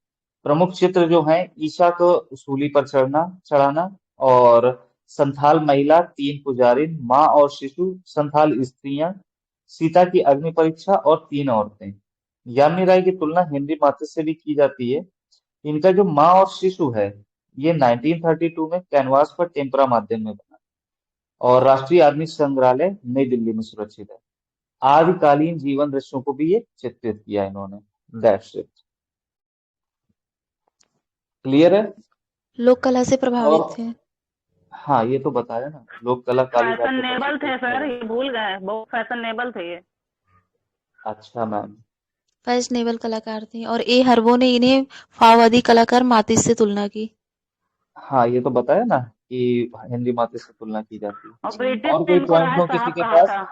प्रमुख चित्र जो हैं, ईशा को सूली पर चढ़ाना, और संथाल महिला, 3 पुजारिन, माँ और शिशु, संथाल स्त्रियां, सीता की अग्नि परीक्षा और 3 औरतें। यामिनी राय की तुलना हेनरी माथिस से भी की जाती है। इनका जो माँ और शिशु है, ये 1932 में कैनवास पर टेम्परा माध्यम में बना, और राष्ट्रीय आर्मी संग्रहालय नई दिल्ली में सुरक्षित है। आदिकालीन जीवन दृश्यों को भी ये चित्रित किया इन्होंने। That's it. क्लियर है? लोक कला से प्रभावित और थे। हाँ, ये तो बताया ना, लोक कला कालीघाट के फैशनेबल थे प्रसिद्ध सर, है। ये भूल गए, बहुत फैशनेबल थे ये। अच्छा मैम। फैशनेबल कलाकार थे। और ए हरवो ने इन्हें फाववादी कलाकार मातिस से तुलना की। हाँ, ये तो बताया ना, कि हिंदी माता से तुलना की जाती है। और जी ब्रिटिश और ने कोई इनको पॉइंट राय हो किसी साहब के कहा पास? था।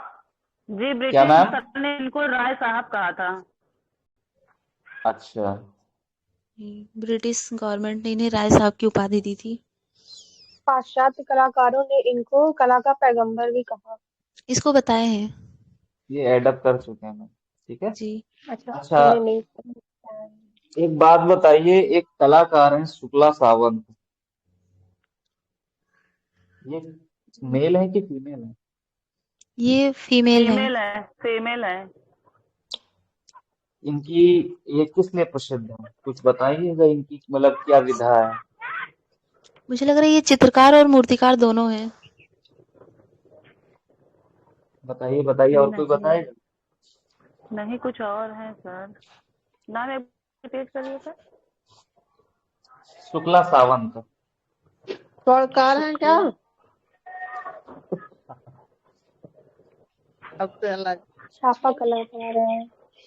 जी, क्या ब्रिटिश मैम? सर ने इनको राय साहब कहा था। अच्छा, ब्रिटिश गवर्नमेंट ने इन्हें राय साहब की उपाधि दी थी। पाश्चात्य कलाकारों ने इनको कला का पैगंबर भी कहा। इसको बताए हैं। ये एडअप कर चुके हैं मैम, ठीक है। जी अच्छा, अच्छा, मैंने नहीं समझा। एक बात बताइए, एक कलाकार है शुक्ला सावंत, ये मेल है कि फीमेल है? ये फीमेल है। फीमेल है, फीमेल है। इनकी ये किस लिए प्रसिद्ध है, कुछ बताइएगा, इनकी मतलब क्या विधा है? मुझे लग रहा है ये चित्रकार और मूर्तिकार दोनों हैं। बताइए बताइए, और कोई नहीं, बताएगा? नहीं कुछ और है सर। नाम एक रिपीट करिए सर। शुक्ला सावंत। स्वर्णकार हैं क्या? शुक्ला सबसे अलग। छापा कलाकार है,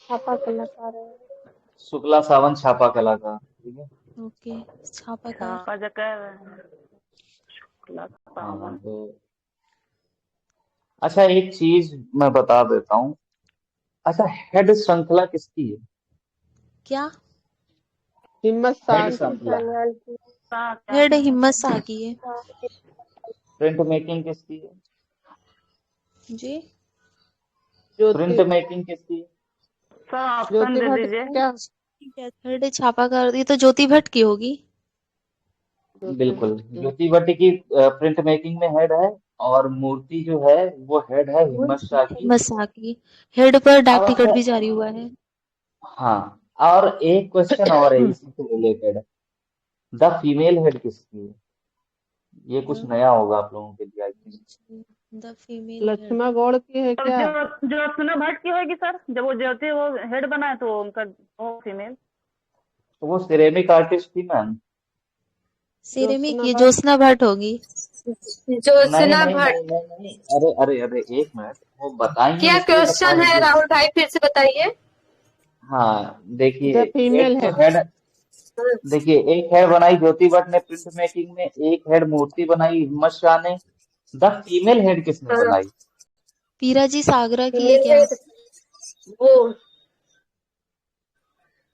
छापा कलाकार है। शुक्ला सावंत छापा कलाकार, ठीक है। ओके, छापाकार। छापा जकर शुक्ला हाँ सावंत। तो अच्छा, एक चीज मैं बता देता हूँ। अच्छा, हेड श्रृंखला किसकी है? क्या? हिम्मत हेड शाह की। श्रृंखला, सान्याल की। हेड हिम्मत शाह की है। हाँ, प्रिंट मेकिंग किसकी है? जी प्रिंट ज्योति मेकिंग किसकी है? सर ऑप्शन ज्योति दे भट्ट दीजिए। क्या? हेड छापाकार, ये तो ज्योति भट्ट की होगी। ज्योति बिल्कुल, भट्ट की। ज्योति भट्ट की प्रिंट मेकिंग में हेड है, और मूर्ति जो है वो हेड है हिम्मत शाह की। हिम्मत शाह की। हेड पर डाक अब टिकट भी जारी हुआ है। हाँ, और एक क्वेश्चन और है इसी से रिलेटेड, द फीमेल हेड किसकी है? ये कुछ नया होगा आप लोगों के लिए, I think. The female head. Lakshma Goud की है और क्या? जो अर्चना भट्ट की होगी सर, जब वो ज्योति वो हेड बना है तो उनका वो फीमेल। तो वो सिरेमिक आर्टिस्ट थी मैम। सिरेमिक, ज्योत्सना ये भट्ट। ज्योत्सना भट्ट होगी। नहीं ज्योत्सना नहीं नहीं भट्ट। नहीं नहीं, अरे अरे अरे, एक मिनट, वो बताएंगे क्या इसलिए बता क्वेश्चन रहे है हैं। राहुल भाई, फिर से बताइए। हाँ देखिए, द फीमेल एक तो हेड। हेड, देखिए एक हेड बनाई ज्योति भट्ट ने प्रिंट मेकिंग में, एक हेड मूर्ति बनाई हिम्मत शाह ने। द फीमेल हेड किसने हाँ, बनाई? पीरा जी सागरा की है फीमेल क्या? हेड वो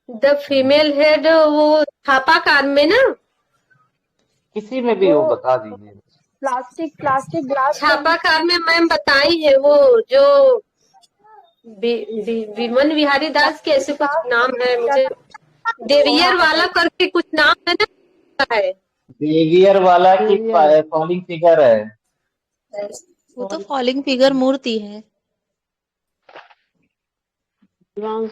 द फीमेल हेड वो छापाकार में ना, किसी में भी वो हो, बता दीजिए। प्लास्टिक ग्लास का। छापाकार में मैम बताई है वो जो विमन बिहारी दास के ऐसे कुछ नाम है, मुझे देवियर वाला करके कुछ नाम है ना, है। जेवियर वाला की देवियर। फॉलिंग फिगर है। वो तो फॉलिंग फिगर मूर्ति है। शिवांश।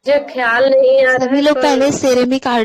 मुझे ख्याल नहीं आ रहा सभी है लोग पर पहले सिरेमिक आर्ट